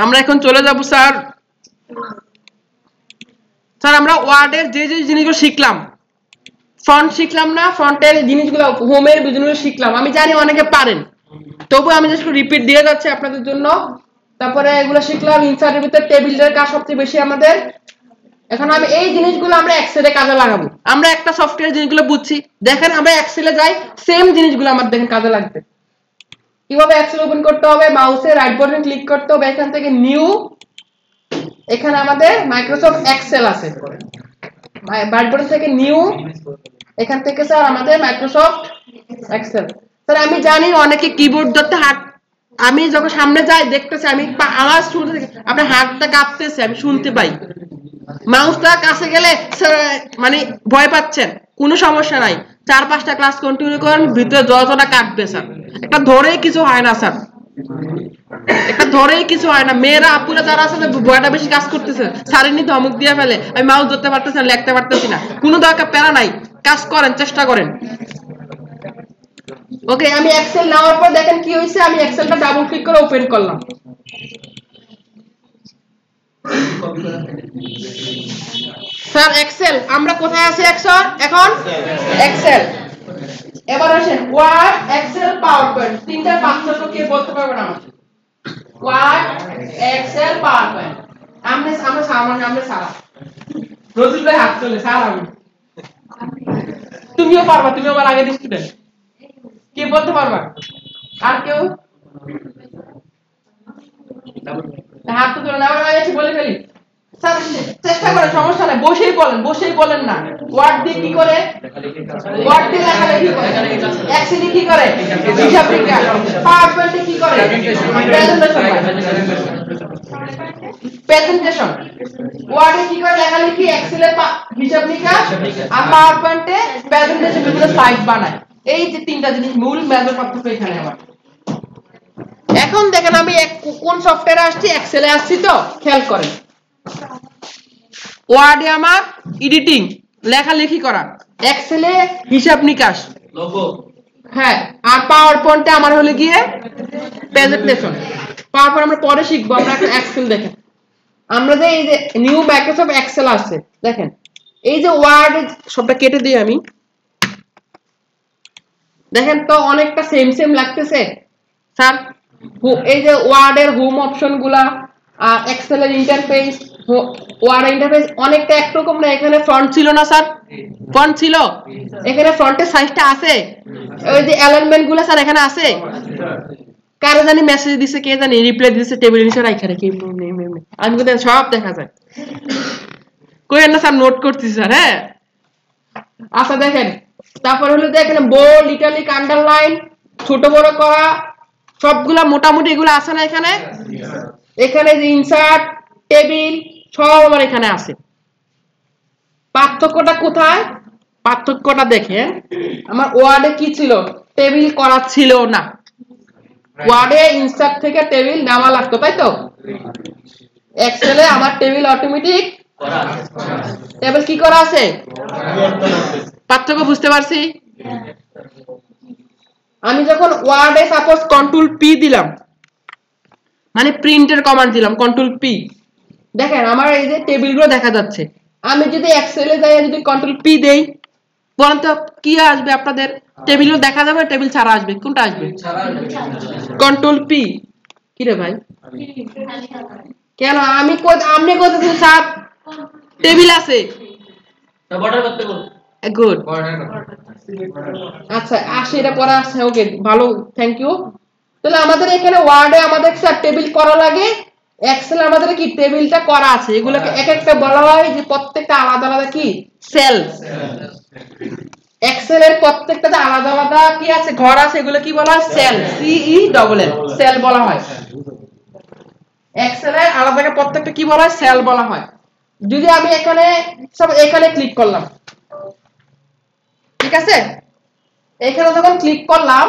আমরা এখন চলে যাব স্যার। স্যার আমরা ওয়ার্ডের যে যে জিনিসগুলো শিখলাম, ফন্ট শিখলাম না, ফন্টের জিনিসগুলো, হোমের জিনিসগুলো শিখলাম। আমি জানি অনেকে পারেন, তবু আমি জাস্ট রিপিট দিয়ে যাচ্ছি আপনাদের জন্য। তারপরে এগুলো শিখলাম, ইনসার্টের ভিতরে টেবিলের কাজ সবচেয়ে বেশি আমাদের। এখন আমি এই জিনিসগুলো আমরা এক্সেলে কাজে লাগাবো। আমরা একটা সফটওয়্যার জিনিসগুলো বুঝছি, দেখেন আমরা এক্সেলে যাই, সেম জিনিসগুলো আমার দেখেন কাজে লাগবে। কিভাবে এক্সেল ওপেন করতে হবে, মাউসে রাইট বাটন ক্লিক করতে হবে, এখান থেকে নিউ, এখানে আমাদের মাইক্রোসফট এক্সেল আছে, রাইট বাটন থেকে নিউ, এখান থেকে স্যার আমাদের মাইক্রোসফট এক্সেল। স্যার আমি জানি অনেকে কিবোর্ড ধরতে হাত, আমি যখন সামনে যাই দেখতেছি, আমি আওয়াজ শুনতে, আপনার হাতটা কাঁপতেছে, আমি শুনতে পাই। মাউসটা কাছে গেলে মানে ভয় পাচ্ছেন, কোনো সমস্যা নাই, 4-5টা ক্লাস কন্টিনিউ করেন, ভিতরে যতটা কাটবে স্যার। একটা ধরেই কিছু হয় না স্যার, একটা ধরেই কিছু হয় না। মেয়েরা আপুরা যারা আছে ভয়টা বেশি কাজ করতেছে, স্যারের ধমক দিয়ে ফেলে, আমি মাউস ধরতে পারতেছি না, লিখতে পারতেছি না। কোনো দরকার প্যারা নাই, কাজ করেন, চেষ্টা করেন। ওকে, আমি এক্সেল নেওয়ার পর দেখেন কি হয়েছে, আমি এক্সেলটা ডাবল ক্লিক করে ওপেন করলাম। স্যার এক্সেল আমরা কোথায় আছি এখন? এক্সেল। এবার আসেন ওয়ার্ড, এক্সেল, পাওয়ার পয়েন্ট, তিনটা পার্থক্য কে বলতে পারবেন আমাকে? Word, Excel, PowerPoint. আমরা সারা রোজুল ভাই হাত তোলে, স্যার আমি, তুমিও পারবা, তুমি আমার আগে স্টুডেন্ট, কে বলতে পারবা? আর কেউ? হাত তো তুলে না, আমরা এসে বলে ফেলি স্যার, চেষ্টা করে, সমস্যা নাই, বসেই বলেন না। ওয়ার্ড দিয়ে কি করে, ওয়ার্ড দিয়ে লেখালেখি করে, এক্সেলে কি করে, হিসাব নিকাশ, পাওয়ারপয়েন্টে কি করে, প্রেজেন্টেশন। ওয়ার্ডে কি করে লেখালেখি, এক্সেলে হিসাব নিকাশ, আর পাওয়ারপয়েন্টে প্রেজেন্টেশন, বিভিন্ন স্লাইড বানায়। এই যে তিনটা জিনিস মূল মেজর পার্থক্য এখানে আমার। এখন দেখেন আমি কোন সফটওয়্যারে আসছি, এক্সেলে আসছি, তো খেয়াল করেন। ওয়ার্ডে আমার এডিটিং, লেখালেখি করা, এক্সেলে হিসাব নিকাশ, হ্যাঁ, আর পাওয়ার পয়েন্টে আমার হলো গিয়ে প্রেজেন্টেশন। পাওয়ার পয়েন্ট আমরা পরে শিখবো। আমরা এখন এক্সেল দেখেন, আমরা যে এই যে নিউ মাইক্রোসফট এক্সেল আছে, দেখেন এই যে ওয়ার্ড, সবটা কেটে দিই আমি, দেখেন তো অনেকটা সেম লাগতেছে স্যার। এই যে ওয়ার্ডের হোম অপশন গুলা আর এক্সেলের ইন্টারফেস, ওয়ার্ড ইন্টারফেস অনেকটা একরকম না। এখানে ফন্ট ছিল না স্যার, ফন্ট ছিল, এখানে ফন্টের সাইজটা আছে, ওই যে অ্যালাইনমেন্ট গুলা স্যার এখানে আছে। কারো জানি মেসেজ দিছে, কে জানি রিপ্লাই দিছে, টেবিলের নিচে রাখা রেখে আমি কোথায় সব দেখা যায়। কই না স্যার, নোট করতেছি স্যার। হ্যাঁ আচ্ছা দেখেন, তারপর হলো দেখেন বোল্ড, ইটালিক, আন্ডারলাইন, ছোট বড় করা, সবগুলা মোটামুটি এগুলো আছে না এখানে। এখানে যে ইনসার্ট, টেবিল সব আমার এখানে আছে। পার্থক্যটা কোথায়? পার্থক্যটা দেখেন, আমার ওয়ার্ডে কি ছিল, টেবিল করা ছিল না। ওয়ার্ডে ইনসার্ট থেকে টেবিল নেওয়া লাগতো, তাই তো। এক্সেলে আমার টেবিল অটোমেটিক করা, টেবিল কি করা আছে। পার্থক্য বুঝতে পারছি। আমি যখন ওয়ার্ডে সাপোজ কন্ট্রোল পি দিলাম, মানে প্রিন্টের কমান্ড দিলাম, কন্ট্রোল পি, দেখেন আমার এই যে টেবিলগুলো দেখা যাচ্ছে। আমি যদি এক্সেলে যাই, যদি কন্ট্রোল পি দেই, বলেন তো কি আসবে আপনাদের? টেবিলও দেখা যাবে, টেবিল ছাড়া আসবে, কোনটা আসবে? Control P. কি রে ভাই, কেন আমি আপনি কোথায় স্যার টেবিল আছে, বর্ডার করতে বল, গুড, আচ্ছা আসে, এটা পড়া আছে, ওকে ভালো, থ্যাংক ইউ। তাহলে আমাদের এখানে ওয়ার্ডে আমাদের স্যার টেবিল করা লাগে, এক্সেল আমাদের কি টেবিলটা করা আছে। এগুলোকে এক একটা বলা হয় যে প্রত্যেকটা আলাদা আলাদা কি সেল। এক্সেলের প্রত্যেকটাতে আলাদা আলাদা কি আছে, ঘর আছে, এগুলো কি বলা হয়? সেল, সিই ডবল এল, সেল বলা হয়। এক্সেলের আলাদা প্রত্যেকটা কি বলা হয়? সেল বলা হয়। যদি আমি এখানে সব এখানে ক্লিক করলাম, ঠিক আছে, এখানে যখন ক্লিক করলাম,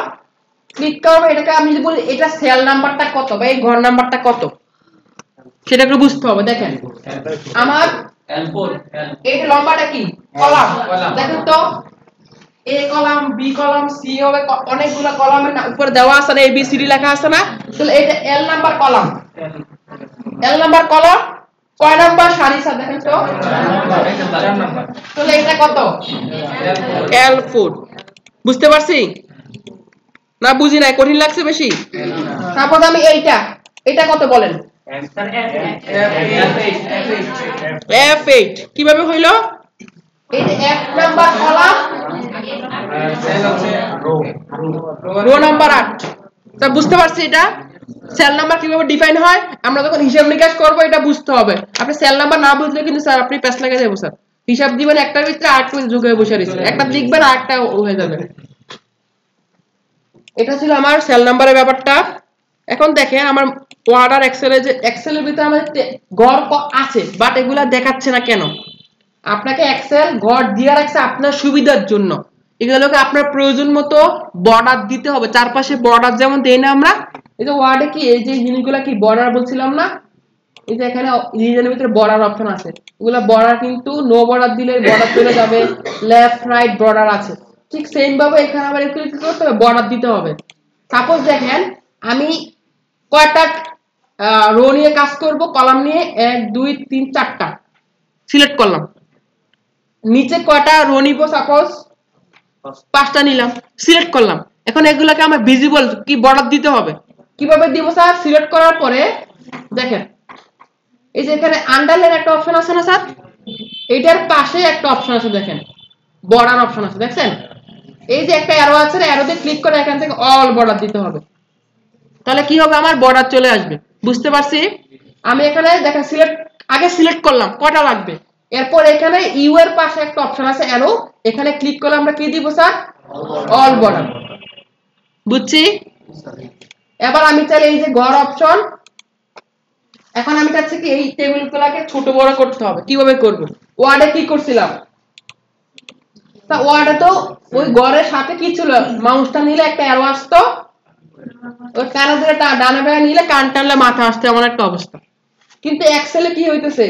ক্লিক করব, এটাকে আমি যদি বলি এটা সেল নাম্বারটা কত বা এই ঘর নাম্বারটা কত, সেটা একটু বুঝতে হবে। দেখেন আমার L4, এই লম্বাটা কি কলাম, দেখেন তো এ কলাম, বি কলাম, সি হবে, অনেকগুলো কলামের উপরে দেওয়া আছে না, এ বি সি ডি লেখা আছে না। তাহলে এটা এল নাম্বার কলাম, এল নাম্বার কলাম, কয় নাম্বার সারি স্যার দেখেন তো, 4 নাম্বার। তাহলে এটা কত? L4। বুঝতে পারছি না? বুঝি নাই, কঠিন লাগছে বেশি? তারপর আমি এটা কত বলেন? F8। কিভাবে হইল? এই যে F নাম্বার কলাম, সেল আছে রো নাম্বার 8। তা বুঝতে পারছি এটা সেল নাম্বার কিভাবে ডিফাইন হয়। আমরা যখন হিসাব নিকাশ করব এটা বুঝতে হবে। আপনি সেল নাম্বার না বুঝলে কিন্তু স্যার আপনি প্যাচ লাগা যাবে স্যার। হিসাব দিবেন একটার ভিতরে আরেকটা যোগ হয়ে বসে রইছে, একটা লিখবেন আরেকটা হয়ে যাবে। এটা ছিল আমার সেল নাম্বারের ব্যাপারটা। এখন দেখেন আমার ওয়ার্ড আর এক্সেলে, যে এক্সেলের ভিতরে আমাদের ঘর আছে, বাট এগুলা দেখাচ্ছে না কেন? আপনাকে এক্সেল ঘর দিয়ে রাখছে আপনার সুবিধার জন্য। এগুলোকে আপনার প্রয়োজন মতো বর্ডার দিতে হবে, চারপাশে বর্ডার যেমন দেই না আমরা। এই যে ওয়ার্ডে কি এই যে জিনিসগুলো কি বর্ডার বলছিলাম না, এই যে এখানে রিজনের ভিতরে বর্ডার অপশন আছে, এগুলা বর্ডার কিন্তু নো বর্ডার দিলে বর্ডার চলে যাবে, লেফট রাইট বর্ডার আছে। ঠিক সেম ভাবে এখানে আবার একটু কি করতে হবে, বর্ডার দিতে হবে। সাপোজ দেখেন আমি কয়টা রো নিয়ে কাজ করব, কলাম নিয়ে 1 2 3 4টা সিলেক্ট করলাম। নিচে কয়টা রো নিব, সাপোজ 5টা নিলাম, সিলেক্ট করলাম। এখন এগুলোকে আমার ভিজিবল কি বর্ডার দিতে হবে। কিভাবে দিব স্যার? সিলেক্ট করার পরে দেখেন এই যে এখানে আন্ডারলাইন একটা অপশন আছে না স্যার, এটার পাশে একটা অপশন আছে, দেখেন বর্ডার অপশন আছে, দেখছেন? এই যে একটা অ্যারো আছে, অ্যারোতে ক্লিক করে এখান থেকে অল বর্ডার দিতে হবে। তাহলে কি হবে, আমার বর্ডার চলে আসবে। বুঝতে পারছি? আমি এখানে দেখেন আগে সিলেক্ট করলাম কয়টা লাগবে, এরপর এখানে ইউ এর পাশে একটা অপশন আছে অ্যারো, এখানে ক্লিক করলে আমরা কি দিব স্যার, অল বর্ডার। বুঝছি? এবার আমি চাইলে এই যে ঘর অপশন, এখন আমি চাচ্ছি কি এই টেবিলগুলোকে ছোট বড় করতে হবে, কিভাবে করব? ওয়ার্ডে কি করছিলাম, তা ওয়ার্ডে তো ওই ঘরের সাথে কি ছিল, মাউসটা নিলে একটা অ্যারো আসতো, ওই কানে ধরে ডানে বামে নিলে কান টানলে মাথা আসতো, এমন একটা অবস্থা। কিন্তু এক্সেলে কি হইতেছে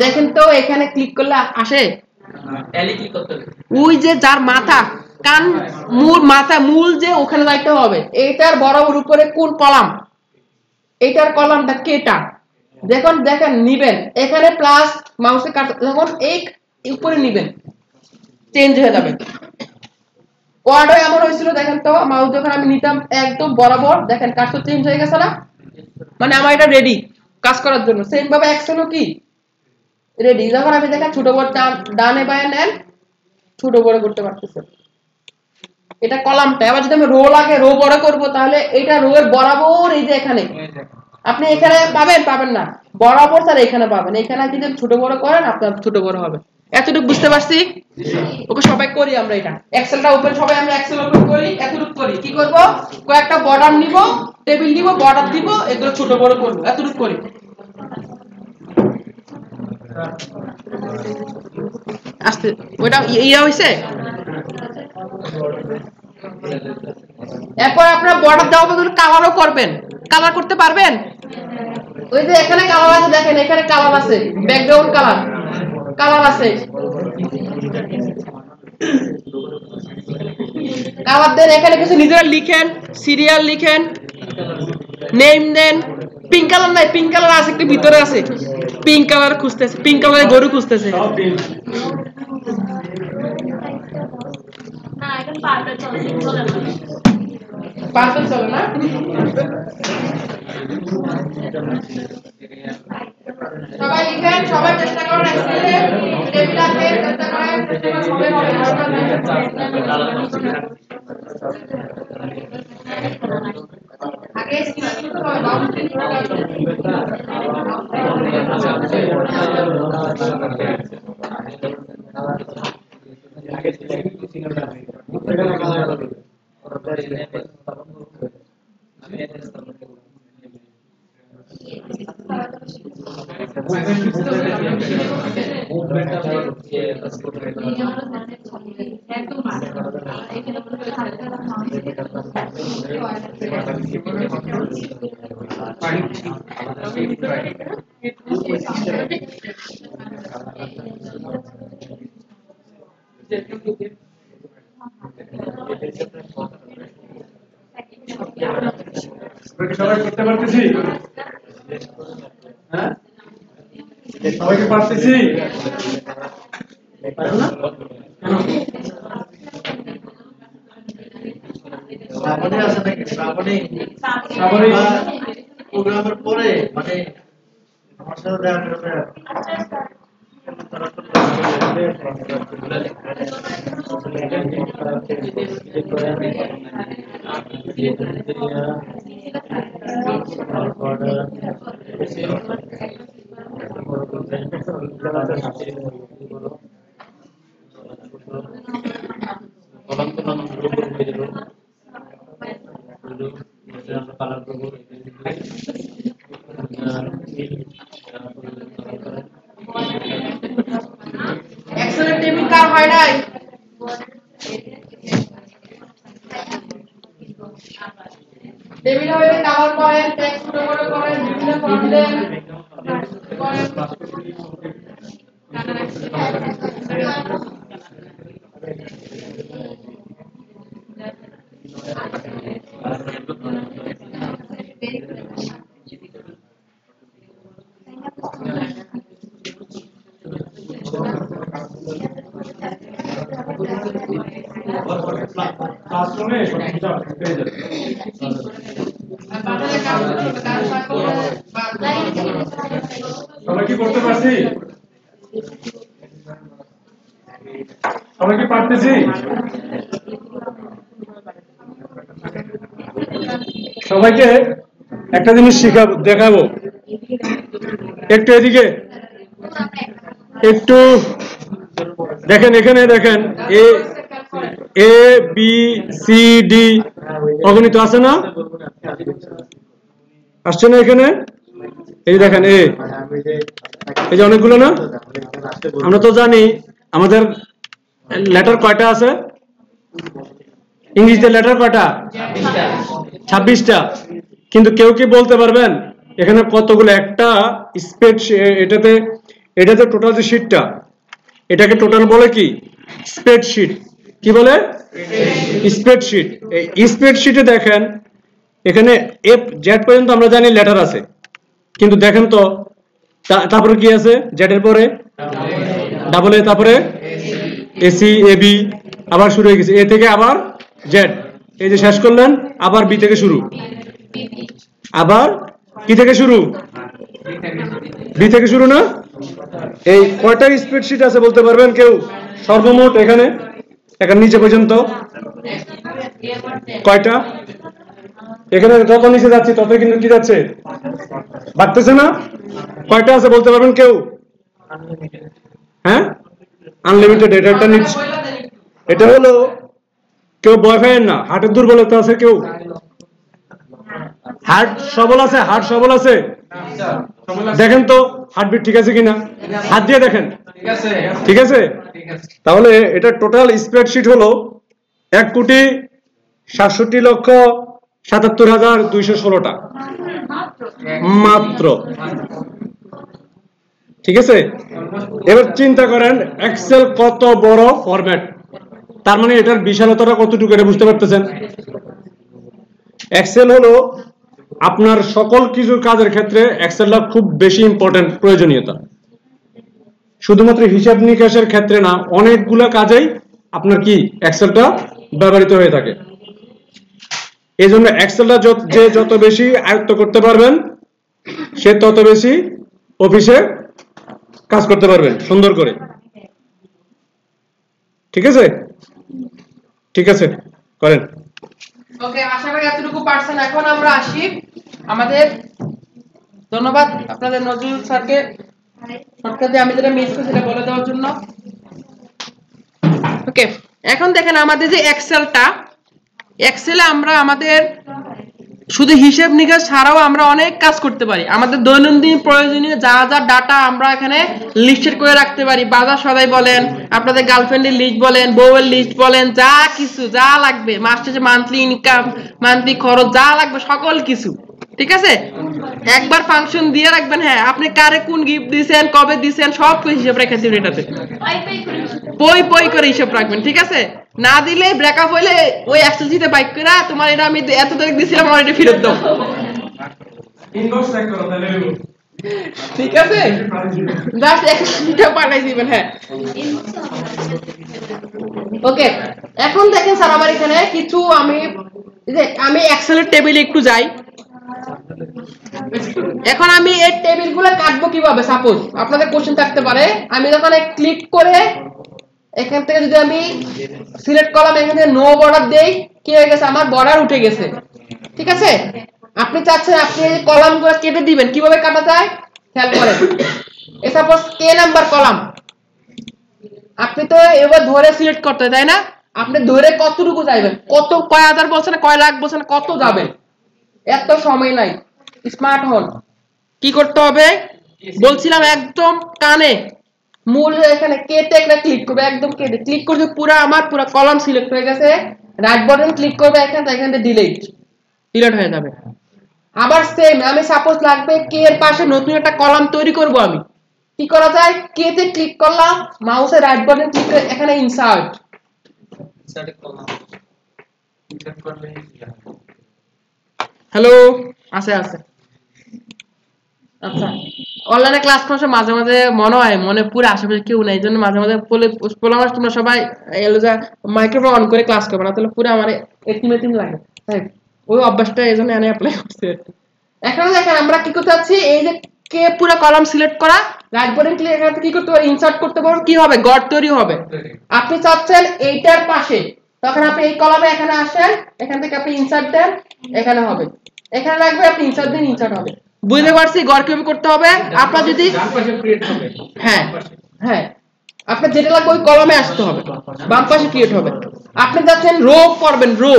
দেখেন তো, এখানে ক্লিক করলে আসে, ওই যে যার মাথা কান মূল যে ওখানে যাইতে হবে, এইটার বরাবর উপরে কোন কলাম, এইটার কলামটা কেটা দেখেন নিবেন, এখানে প্লাস মাউসে কাট যখন এই উপরে নিবেন চেঞ্জ হয়ে যাবে। ওয়ার্ডও এমন হয়েছিল দেখেন তো, মাউস যখন আমি নিতাম একদম বরাবর, দেখেন কাজটা চেঞ্জ হয়ে গেছে না, মানে আমার এটা রেডি কাজ করার জন্য। সেম ভাবে এক্সেলও কি রেডি, যখন আমি দেখেন ছোট বড় ডানে বায়ে নেন ছোট বড় করতে পারতেছেন, এটা কলামটা। এবার যদি আমি রো লাগে রো বড় করব, তাহলে এটা রো এর বরাবর এই যে এখানে আপনি এখানে পাবেন না, বরাবর স্যার এখানে পাবেন, এখানে যদি ছোট বড় করেন আপনার ছোট বড় হবে। এতটুকু বুঝতে পারছি? ওকে সবাই করি আমরা, এটা এক্সেলটা ওপেন, সবাই আমরা এক্সেল ওপেন করি, এতটুকু করি। কি করব, কয়েকটা বর্ডার নিব, টেবিল নিব, বর্ডার দিব, এগুলো ছোট বড় করব, এতটুকু করি। আস্তে ওটা ইয়া হইছে। এরপর আপনারা বর্ডার দেওয়া বদলে কালারও করবেন, কালার করতে পারবেন? ওই যে এখানে কালার আছে দেখেন, এখানে কালার আছে, ব্যাকগ্রাউন্ড কালার আছে, কালার দেন, এখানে কিছু নিজেরা লিখেন, সিরিয়াল লিখেন, নেম দেন। পিঙ্ক কালার নাই, পিঙ্ক কালার আছে একটু ভিতরে আছে, পিঙ্ক কালার খুঁজতেছে, পিঙ্ক কালারের গরু খুঁজতেছে। পার্পল চলে না, সবাই লিখেন, সবাই চেষ্টা করেন এক্সেলে টেবিল আছে চেষ্টা করেন, সবাই হবে আগে স্ক্রিন করতে হবে, বাউন্স করতে সবাই করতে পারতেছি? হ্যাঁ, সবাইকে পারতেছি? শ্রাবণী আছে নাকি? শ্রাবণী প্রোগ্রামের পরে মানে আমার সাথে দেখা করবে। এক্সেলের টেবিল কার হয় নাই? টেবিল হইলে কালার করেন, টেক্সট ছোট বড় করেন, বিভিন্ন ফন্ট দেন ক্লাসরুমে পেয়ে যাবে। সবাই কি করতে পারছি? সবাই কি পারতেছি? সবাইকে একটা জিনিস দেখাবো, একটু এদিকে একটু দেখেন, এখানে দেখেন এ বি সি ডি অগণিত আছে না, আসছে না এখানে? এই দেখেন এই যে অনেকগুলো না, আমরা তো জানি আমাদের লেটার কয়টা আছে, ইংরেজিতে লেটার কয়টা? 26টা। কিন্তু কেউ কি বলতে পারবেন এখানে কতগুলো? একটা স্প্রেড, এটাতে টোটাল যে শীটটা, এটাকে টোটাল বলে কি? স্প্রেডশিট। কি বলে? স্প্রেডশিট। এই স্প্রেডশিটে দেখেন এখানে এফ জেড পর্যন্ত আমরা জানি লেটার আছে, কিন্তু দেখেন তো তারপরে কি আছে? জেড এর পরে ডাবল এ, তারপরে এসি এবি, আবার শুরু হয়ে গেছে এ থেকে আবার জেড। এই যে শেষ করলেন, আবার বি থেকে শুরু, আবার কি থেকে শুরু? বি থেকে শুরু না? এই কয়টা স্প্রেডশিট আছে বলতে পারবেন কেউ? সর্বমোট এখানে নিচে পর্যন্ত কয়টা? এখানে যত নিচে যাচ্ছে তত কিন্তু কি যাচ্ছে? বাড়তেছে না? কয়টা আছে বলতে পারবেন কেউ? হ্যাঁ, আনলিমিটেড। এটা হলো কেউ বয়ফ্রেন্ড না, হার্টের দুর্বলতা আছে কেউ? হার্ট সবল আছে? হার্ট সবল আছে? দেখেন তো হার্টবিট ঠিক আছে কিনা, হাত দিয়ে দেখেন। ঠিক আছে, তাহলে এটা টোটাল স্প্রেডশিট হলো 1,67,77,216টা মাত্র। ঠিক আছে, এবার চিন্তা করেন এক্সেল কত বড় ফরম্যাট, তার মানে এটার বিশালতাটা কতটুকু এটা বুঝতে পারতেছেন? এক্সেল হলো আপনার সকল কিছু কাজের ক্ষেত্রে এক্সেলটা খুব বেশি ইম্পর্টেন্ট, প্রয়োজনীয়তা। শুধুমাত্র হিসাব নিকাশের ক্ষেত্রে না, অনেকগুলো কাজেই আপনার কি এক্সেলটা ব্যবহৃত হয়ে থাকে। এই জন্য এক্সেলটা যে যত বেশি আয়ত্ত করতে পারবেন সে তত বেশি অফিসে কাজ করতে পারবেন সুন্দর করে। ঠিক আছে, ঠিক আছে, করেন। ওকে, আশা করি এতটুকু পারছেন। এখন আমরা আসি আমাদের, ধন্যবাদ আপনাদের নজরুল স্যারকে শর্টকাটে আমি যেটা মিস করছি সেটা বলে দেওয়ার জন্য। ওকে, এখন দেখেন আমাদের যে এক্সেলে আমরা আমাদের শুধু হিসাব নিকাশ ছাড়াও আমরা অনেক কাজ করতে পারি। আমাদের দৈনন্দিন প্রয়োজনীয় যা যা ডাটা আমরা এখানে লিস্টেড করে রাখতে পারি, বাজার সদাই বলেন, আপনাদের গার্লফ্রেন্ডের লিস্ট বলেন, বউয়ের লিস্ট বলেন, যা কিছু যা লাগবে, মাস শেষে মান্থলি ইনকাম, মান্থলি খরচ যা লাগবে সকল কিছু। ঠিক আছে, একবার ফাংশন দিয়ে রাখবেন। হ্যাঁ, আপনি কারে কোন গিফট দিয়েছেন, কবে দিয়েছেন, সব কিছু হিসাব রেখে দিবেন এটাতে, পই করে হিসাব রাখবেন। ঠিক আছে, না দিলে ব্রেকআপ হইলে ওই এক্সেল শীটে বাইক করে তোমার এটা আমি এত তারিখ দিছিলাম, আমার এটা ফেরত দাও। ঠিক আছে, জাস্ট এক্সেল শীটে পাঠাই দিবেন। হ্যাঁ, ওকে। এখন দেখেন স্যার আমার এখানে কিছু আমি এক্সেলের টেবিলে একটু যাই। এখন আমি এই টেবিলগুলো কাটবো কিভাবে? সাপোজ আপনাদের কোশ্চেন থাকতে পারে, আমি যখন ক্লিক করে এখান থেকে যদি আমি সিলেক্ট করলাম, এখান থেকে নো বর্ডার দেই, কি হয়ে গেছে? আমার বর্ডার উঠে গেছে। ঠিক আছে, আপনি চাচ্ছেন আপনি এই কলামগুলো কেটে দিবেন, কিভাবে কাটা যায় খেয়াল করেন। এই সাপোজ কে নাম্বার কলাম, আপনি তো এবার ধরে সিলেক্ট করতে হয়, তাই না? আপনি ধরে কতটুকু যাবেন, কয় হাজার বলছেন, কয় লাখ বলছেন, কত যাবেন? এত সময় নাই, স্মার্ট হন। কি করতে হবে বলছিলাম, একদম কানে মূল এখানে কেটে একটা ক্লিক করবে, একদম কেটে ক্লিক করবে, পুরো আমার পুরো কলাম সিলেক্ট হয়ে গেছে। রাইট বাটন ক্লিক করবে এখান থেকে ডিলিট হয়ে যাবে। আবার সেম আমি সাপোজ লাগবে কে এর পাশে নতুন একটা কলাম তৈরি করব। আমি কি করা যায়? কে তে ক্লিক করলাম, মাউসের রাইট বাটন ক্লিক করে এখানে ইনসার্ট করলে হ্যালো আছে। আচ্ছা, অনলাইনে ক্লাস করার সময় মাঝে মাঝে মনে হয় মনে পুরো আশেপাশে কেউ নেই, এই জন্য মাঝে মাঝে তোমরা সবাই মাইক্রোফোন অন করে ক্লাস করবে না, তাহলে পুরো আমার এতিম লাগে। ওই অভ্যাসটা এই জন্য এনে অ্যাপ্লাই করছি। এখন দেখেন আমরা কি করতে যাচ্ছি, এই যে কে পুরো কলাম সিলেক্ট করা, রাইট বাটন ক্লিক এখান থেকে কি করতে পারো, ইনসার্ট করতে পারো। কি হবে? গড় তৈরি হবে। আপনি চাচ্ছেন এইটার পাশে, তখন আপনি এই কলামে এখানে আসেন, এখান থেকে আপনি ইনসার্ট দেন, এখানে হবে। এখানে রাখবে, আপনি ইনসার্ট দিন, ইনসার্ট হবে। বুঝতে পারছি গড় কিভাবে করতে হবে। আপনার যদি হ্যাঁ হ্যাঁ আপনার যেটা লাগবে ওই কলমে আসতে হবে, বাম পাশে ক্রিয়েট হবে। আপনি যাচ্ছেন রো করবেন, রো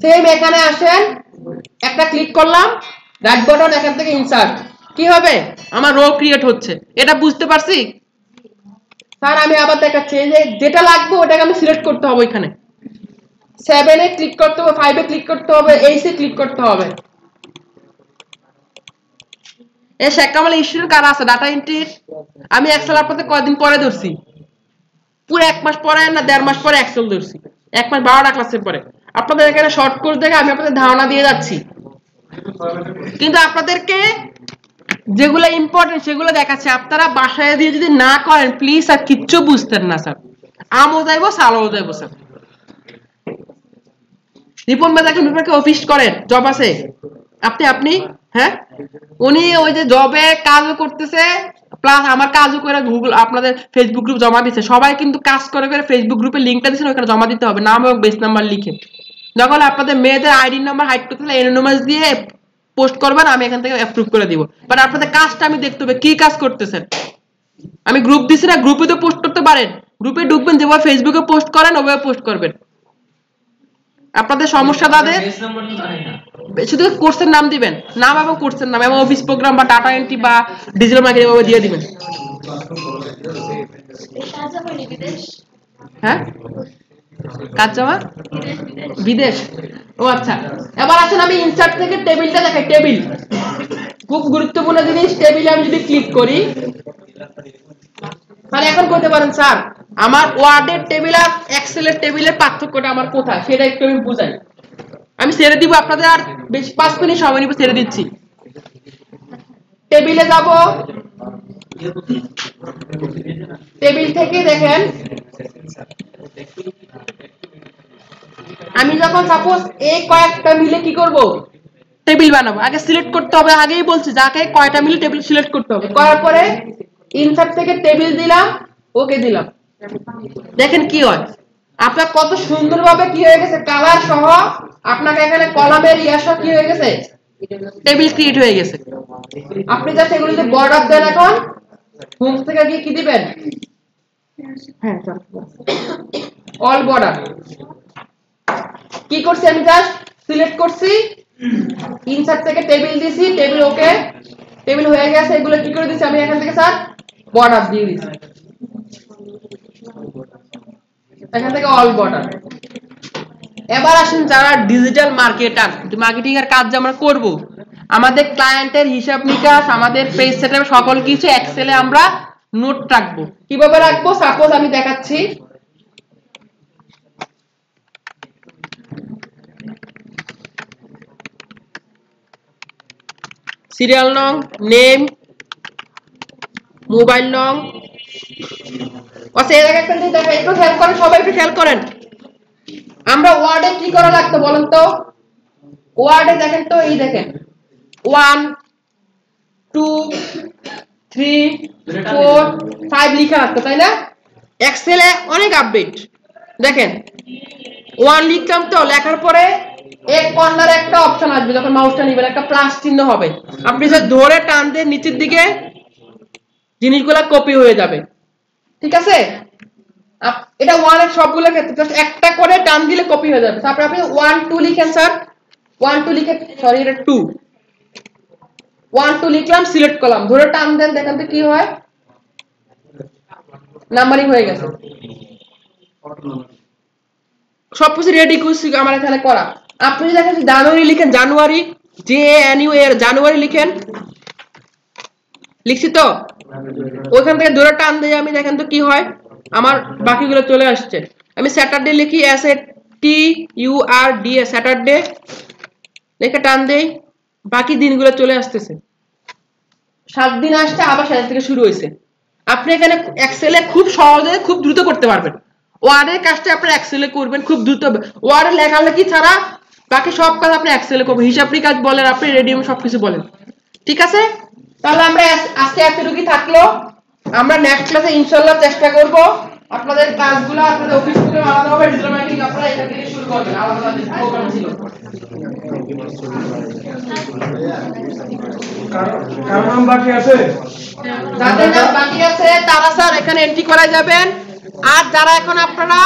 সেম এখানে আসেন, একটা ক্লিক করলাম, রাইট বাটন, এখান থেকে ইনসার্ট, কি হবে আমার রো ক্রিয়েট হচ্ছে। এটা বুঝতে পারছি স্যার? আমি আবার দেখাচ্ছি, এই যে যেটা লাগবে ওটাকে আমি সিলেক্ট করতে হবে, ওইখানে 7 এ ক্লিক করতে হবে, 5 এ ক্লিক করতে হবে, 8 এ ক্লিক করতে হবে। এই শেখামাল ইস্যুর কার আছে ডাটা এন্ট্রি? আমি এক্সেল আপনাদের কয়দিন পরে ধরছি, পুরো 1 মাস পরে না 1.5 মাস পরে এক্সেল ধরছি, 1 মাস 12টা ক্লাসের পরে। আপনাদের এখানে শর্ট কোর্স দেখে আমি আপনাদের ধারণা দিয়ে যাচ্ছি, কিন্তু আপনাদেরকে যেগুলো ইম্পর্টেন্ট সেগুলো দেখাচ্ছি। আপনারা বাসায় দিয়ে যদি না করেন প্লিজ আর কিচ্ছু বুঝতেন না স্যার, আমও যাইবো সালও যাইবো স্যার। রিপন ভাই দেখেন বিভাগে অফিস করেন, জব আছে, আপনি হ্যাঁ, উনি ওই যে জবে কাজও করতেছে প্লাস আমার কাজও করে গুগল আপনাদের ফেসবুক গ্রুপ জমা দিচ্ছে। সবাই কিন্তু কাজ করে করে ফেসবুক গ্রুপে লিংকটা দিচ্ছেন, ওখানে জমা দিতে হবে নাম এবং বেস নাম্বার লিখে। যখন আপনাদের মেয়েদের আইডি নাম্বার হাইড করতে হলে এনোনিমাস দিয়ে পোস্ট করবেন, আমি এখান থেকে অ্যাপ্রুভ করে দিব। বাট আপনাদের কাজটা আমি দেখতে হবে কি কাজ করতেছেন। আমি গ্রুপ দিছি না, গ্রুপে তো পোস্ট করতে পারেন, গ্রুপে ঢুকবেন, যেভাবে ফেসবুকে পোস্ট করেন ওভাবে পোস্ট করবেন। আপনাদের সমস্যা তাদের শুধু কোর্সের নাম দিবেন, নাম এবং কোর্সের নাম এবং অফিস প্রোগ্রাম বা ডাটা এন্ট্রি বা ডিজিটাল মার্কেটিং ওভাবে দিয়ে দিবেন। হ্যাঁ কাজ জমা বিদেশ, ও আচ্ছা। এবার আসেন আমি ইনসার্ট থেকে টেবিলটা দেখাই। টেবিল খুব গুরুত্বপূর্ণ জিনিস। টেবিলে আমি যদি ক্লিক করি তাহলে এখন করতে পারেন স্যার আমার ওয়ার্ডের টেবিল আর এক্সেলের টেবিলের পার্থক্যটা আমার কোথায় সেটা একটু আমি বুঝাই। আমি ছেড়ে দিব আপনাদের, আর বেশ 5 মিনিট সময় নিব, ছেড়ে দিচ্ছি। টেবিলে যাব, টেবিল থেকে দেখেন আমি যখন সাপোজ এই কয়েকটা মিলে কি করব, টেবিল বানাবো। আগে সিলেক্ট করতে হবে, আগেই বলছি যাকে কয়টা মিলে টেবিল সিলেক্ট করতে হবে। করার পরে ইনসার্ট থেকে টেবিল দিলাম, ওকে দিলাম। দেখেন কি হয়, আপনার কত সুন্দরভাবে কি হয়ে গেছে, কালার সহ আপনাকে এখানে কলামের ইয়াসা কি হয়ে গেছে, টেবিল ক্রিয়েট হয়ে গেছে। আপনি জাস্ট এগুলোতে বর্ডার দেন। এখন হোম থেকে গিয়ে কি দিবেন, হ্যাঁ অল বর্ডার। কি করছি আমি জাস্ট সিলেক্ট করছি, ইনসার্ট থেকে টেবিল দিছি, টেবিল ওকে, টেবিল হয়ে গেছে। এগুলো কি করে দিছি আমি এখান থেকে স্যার বর্ডার দিয়ে দিছি, এখান থেকে অল বর্ডার। এবার আসেন যারা ডিজিটাল মার্কেটার, মার্কেটিং এর কাজ আমরা করব, আমাদের ক্লায়েন্টের হিসাব নিকাশ, আমাদের পেজ সেটআপ সকল কিছু এক্সেলে আমরা নোট রাখবো। কিভাবে রাখবো সাপোজ আমি দেখাচ্ছি। সিরিয়াল নং, নেম, মোবাইল নং। আচ্ছা এর আগে একটা জিনিস দেখা, একটু খেয়াল করেন, সবাই একটু খেয়াল করেন। আমরা ওয়ার্ডে কি করা লাগতো বলেন তো? ওয়ার্ডে দেখেন তো, এই দেখেন 1 2 3 4 5 লেখা লাগতো, তাই না? এক্সেলে অনেক আপডেট। দেখেন 1 লিখলাম তো, লেখার পরে এক কর্নারে একটা অপশন আসবে, যখন মাউসটা নিবেন একটা প্লাস চিহ্ন হবে, আপনি যে ধরে টান দিয়ে নিচের দিকে জিনিসগুলো কপি হয়ে যাবে, ঠিক আছে? এটা 1 এর সবগুলো ক্ষেত্রে জাস্ট একটা করে টান দিলে কপি হয়ে যাবে। তারপর আপনি 1 2 লিখেন স্যার, 1 2 লিখে, সরি এটা 2, 1 2 লিখলাম, সিলেক্ট করলাম, ধরে টান দেন, দেখেন তো কি হয়, নাম্বারিং হয়ে গেছে। সবকিছু রেডি করছি আমার এখানে করা। আপনি দেখেন জানুয়ারি লিখেন, জানুয়ারি JANUARY জানুয়ারি লিখেন, লিখছি তো, ওইখান থেকে ধরে টান দিয়ে আমি দেখেন তো কি হয়, আমার বাকিগুলো চলে আসছে। আমি স্যাটারডে লিখি, SATURDA স্যাটারডে লিখে টান দেই, বাকি দিনগুলো চলে আসতেছে। 7 দিন আসছে, আবার 7 থেকে শুরু হয়েছে। আপনি এখানে এক্সেলে খুব সহজে খুব দ্রুত করতে পারবেন। ওয়ার্ডের কাজটা আপনি এক্সেলে করবেন খুব দ্রুত। ওয়ার্ডে লেখালেখি ছাড়া বাকি সব কাজ আপনি এক্সেলে করবেন, হিসাব নিকাশ বলেন, আপনি রেডিয়াম সবকিছু বলেন, ঠিক আছে? তাহলে আমরা আজকে এতটুকুই থাকলো। আমরা নেক্সট ক্লাসে ইনশাআল্লাহ চেষ্টা করব আপনাদের কাজগুলো, আপনাদের অফিসগুলো আলাদাভাবে ডিজিটাল মার্কেটিং আপনারা এটা থেকে শুরু করবেন, আলাদা প্রোগ্রাম ছিল। কারো নাম বাকি আছে? যাদের নাম বাকি আছে তারা স্যার এখানে এন্ট্রি করা যাবেন। আর যারা এখন আপনারা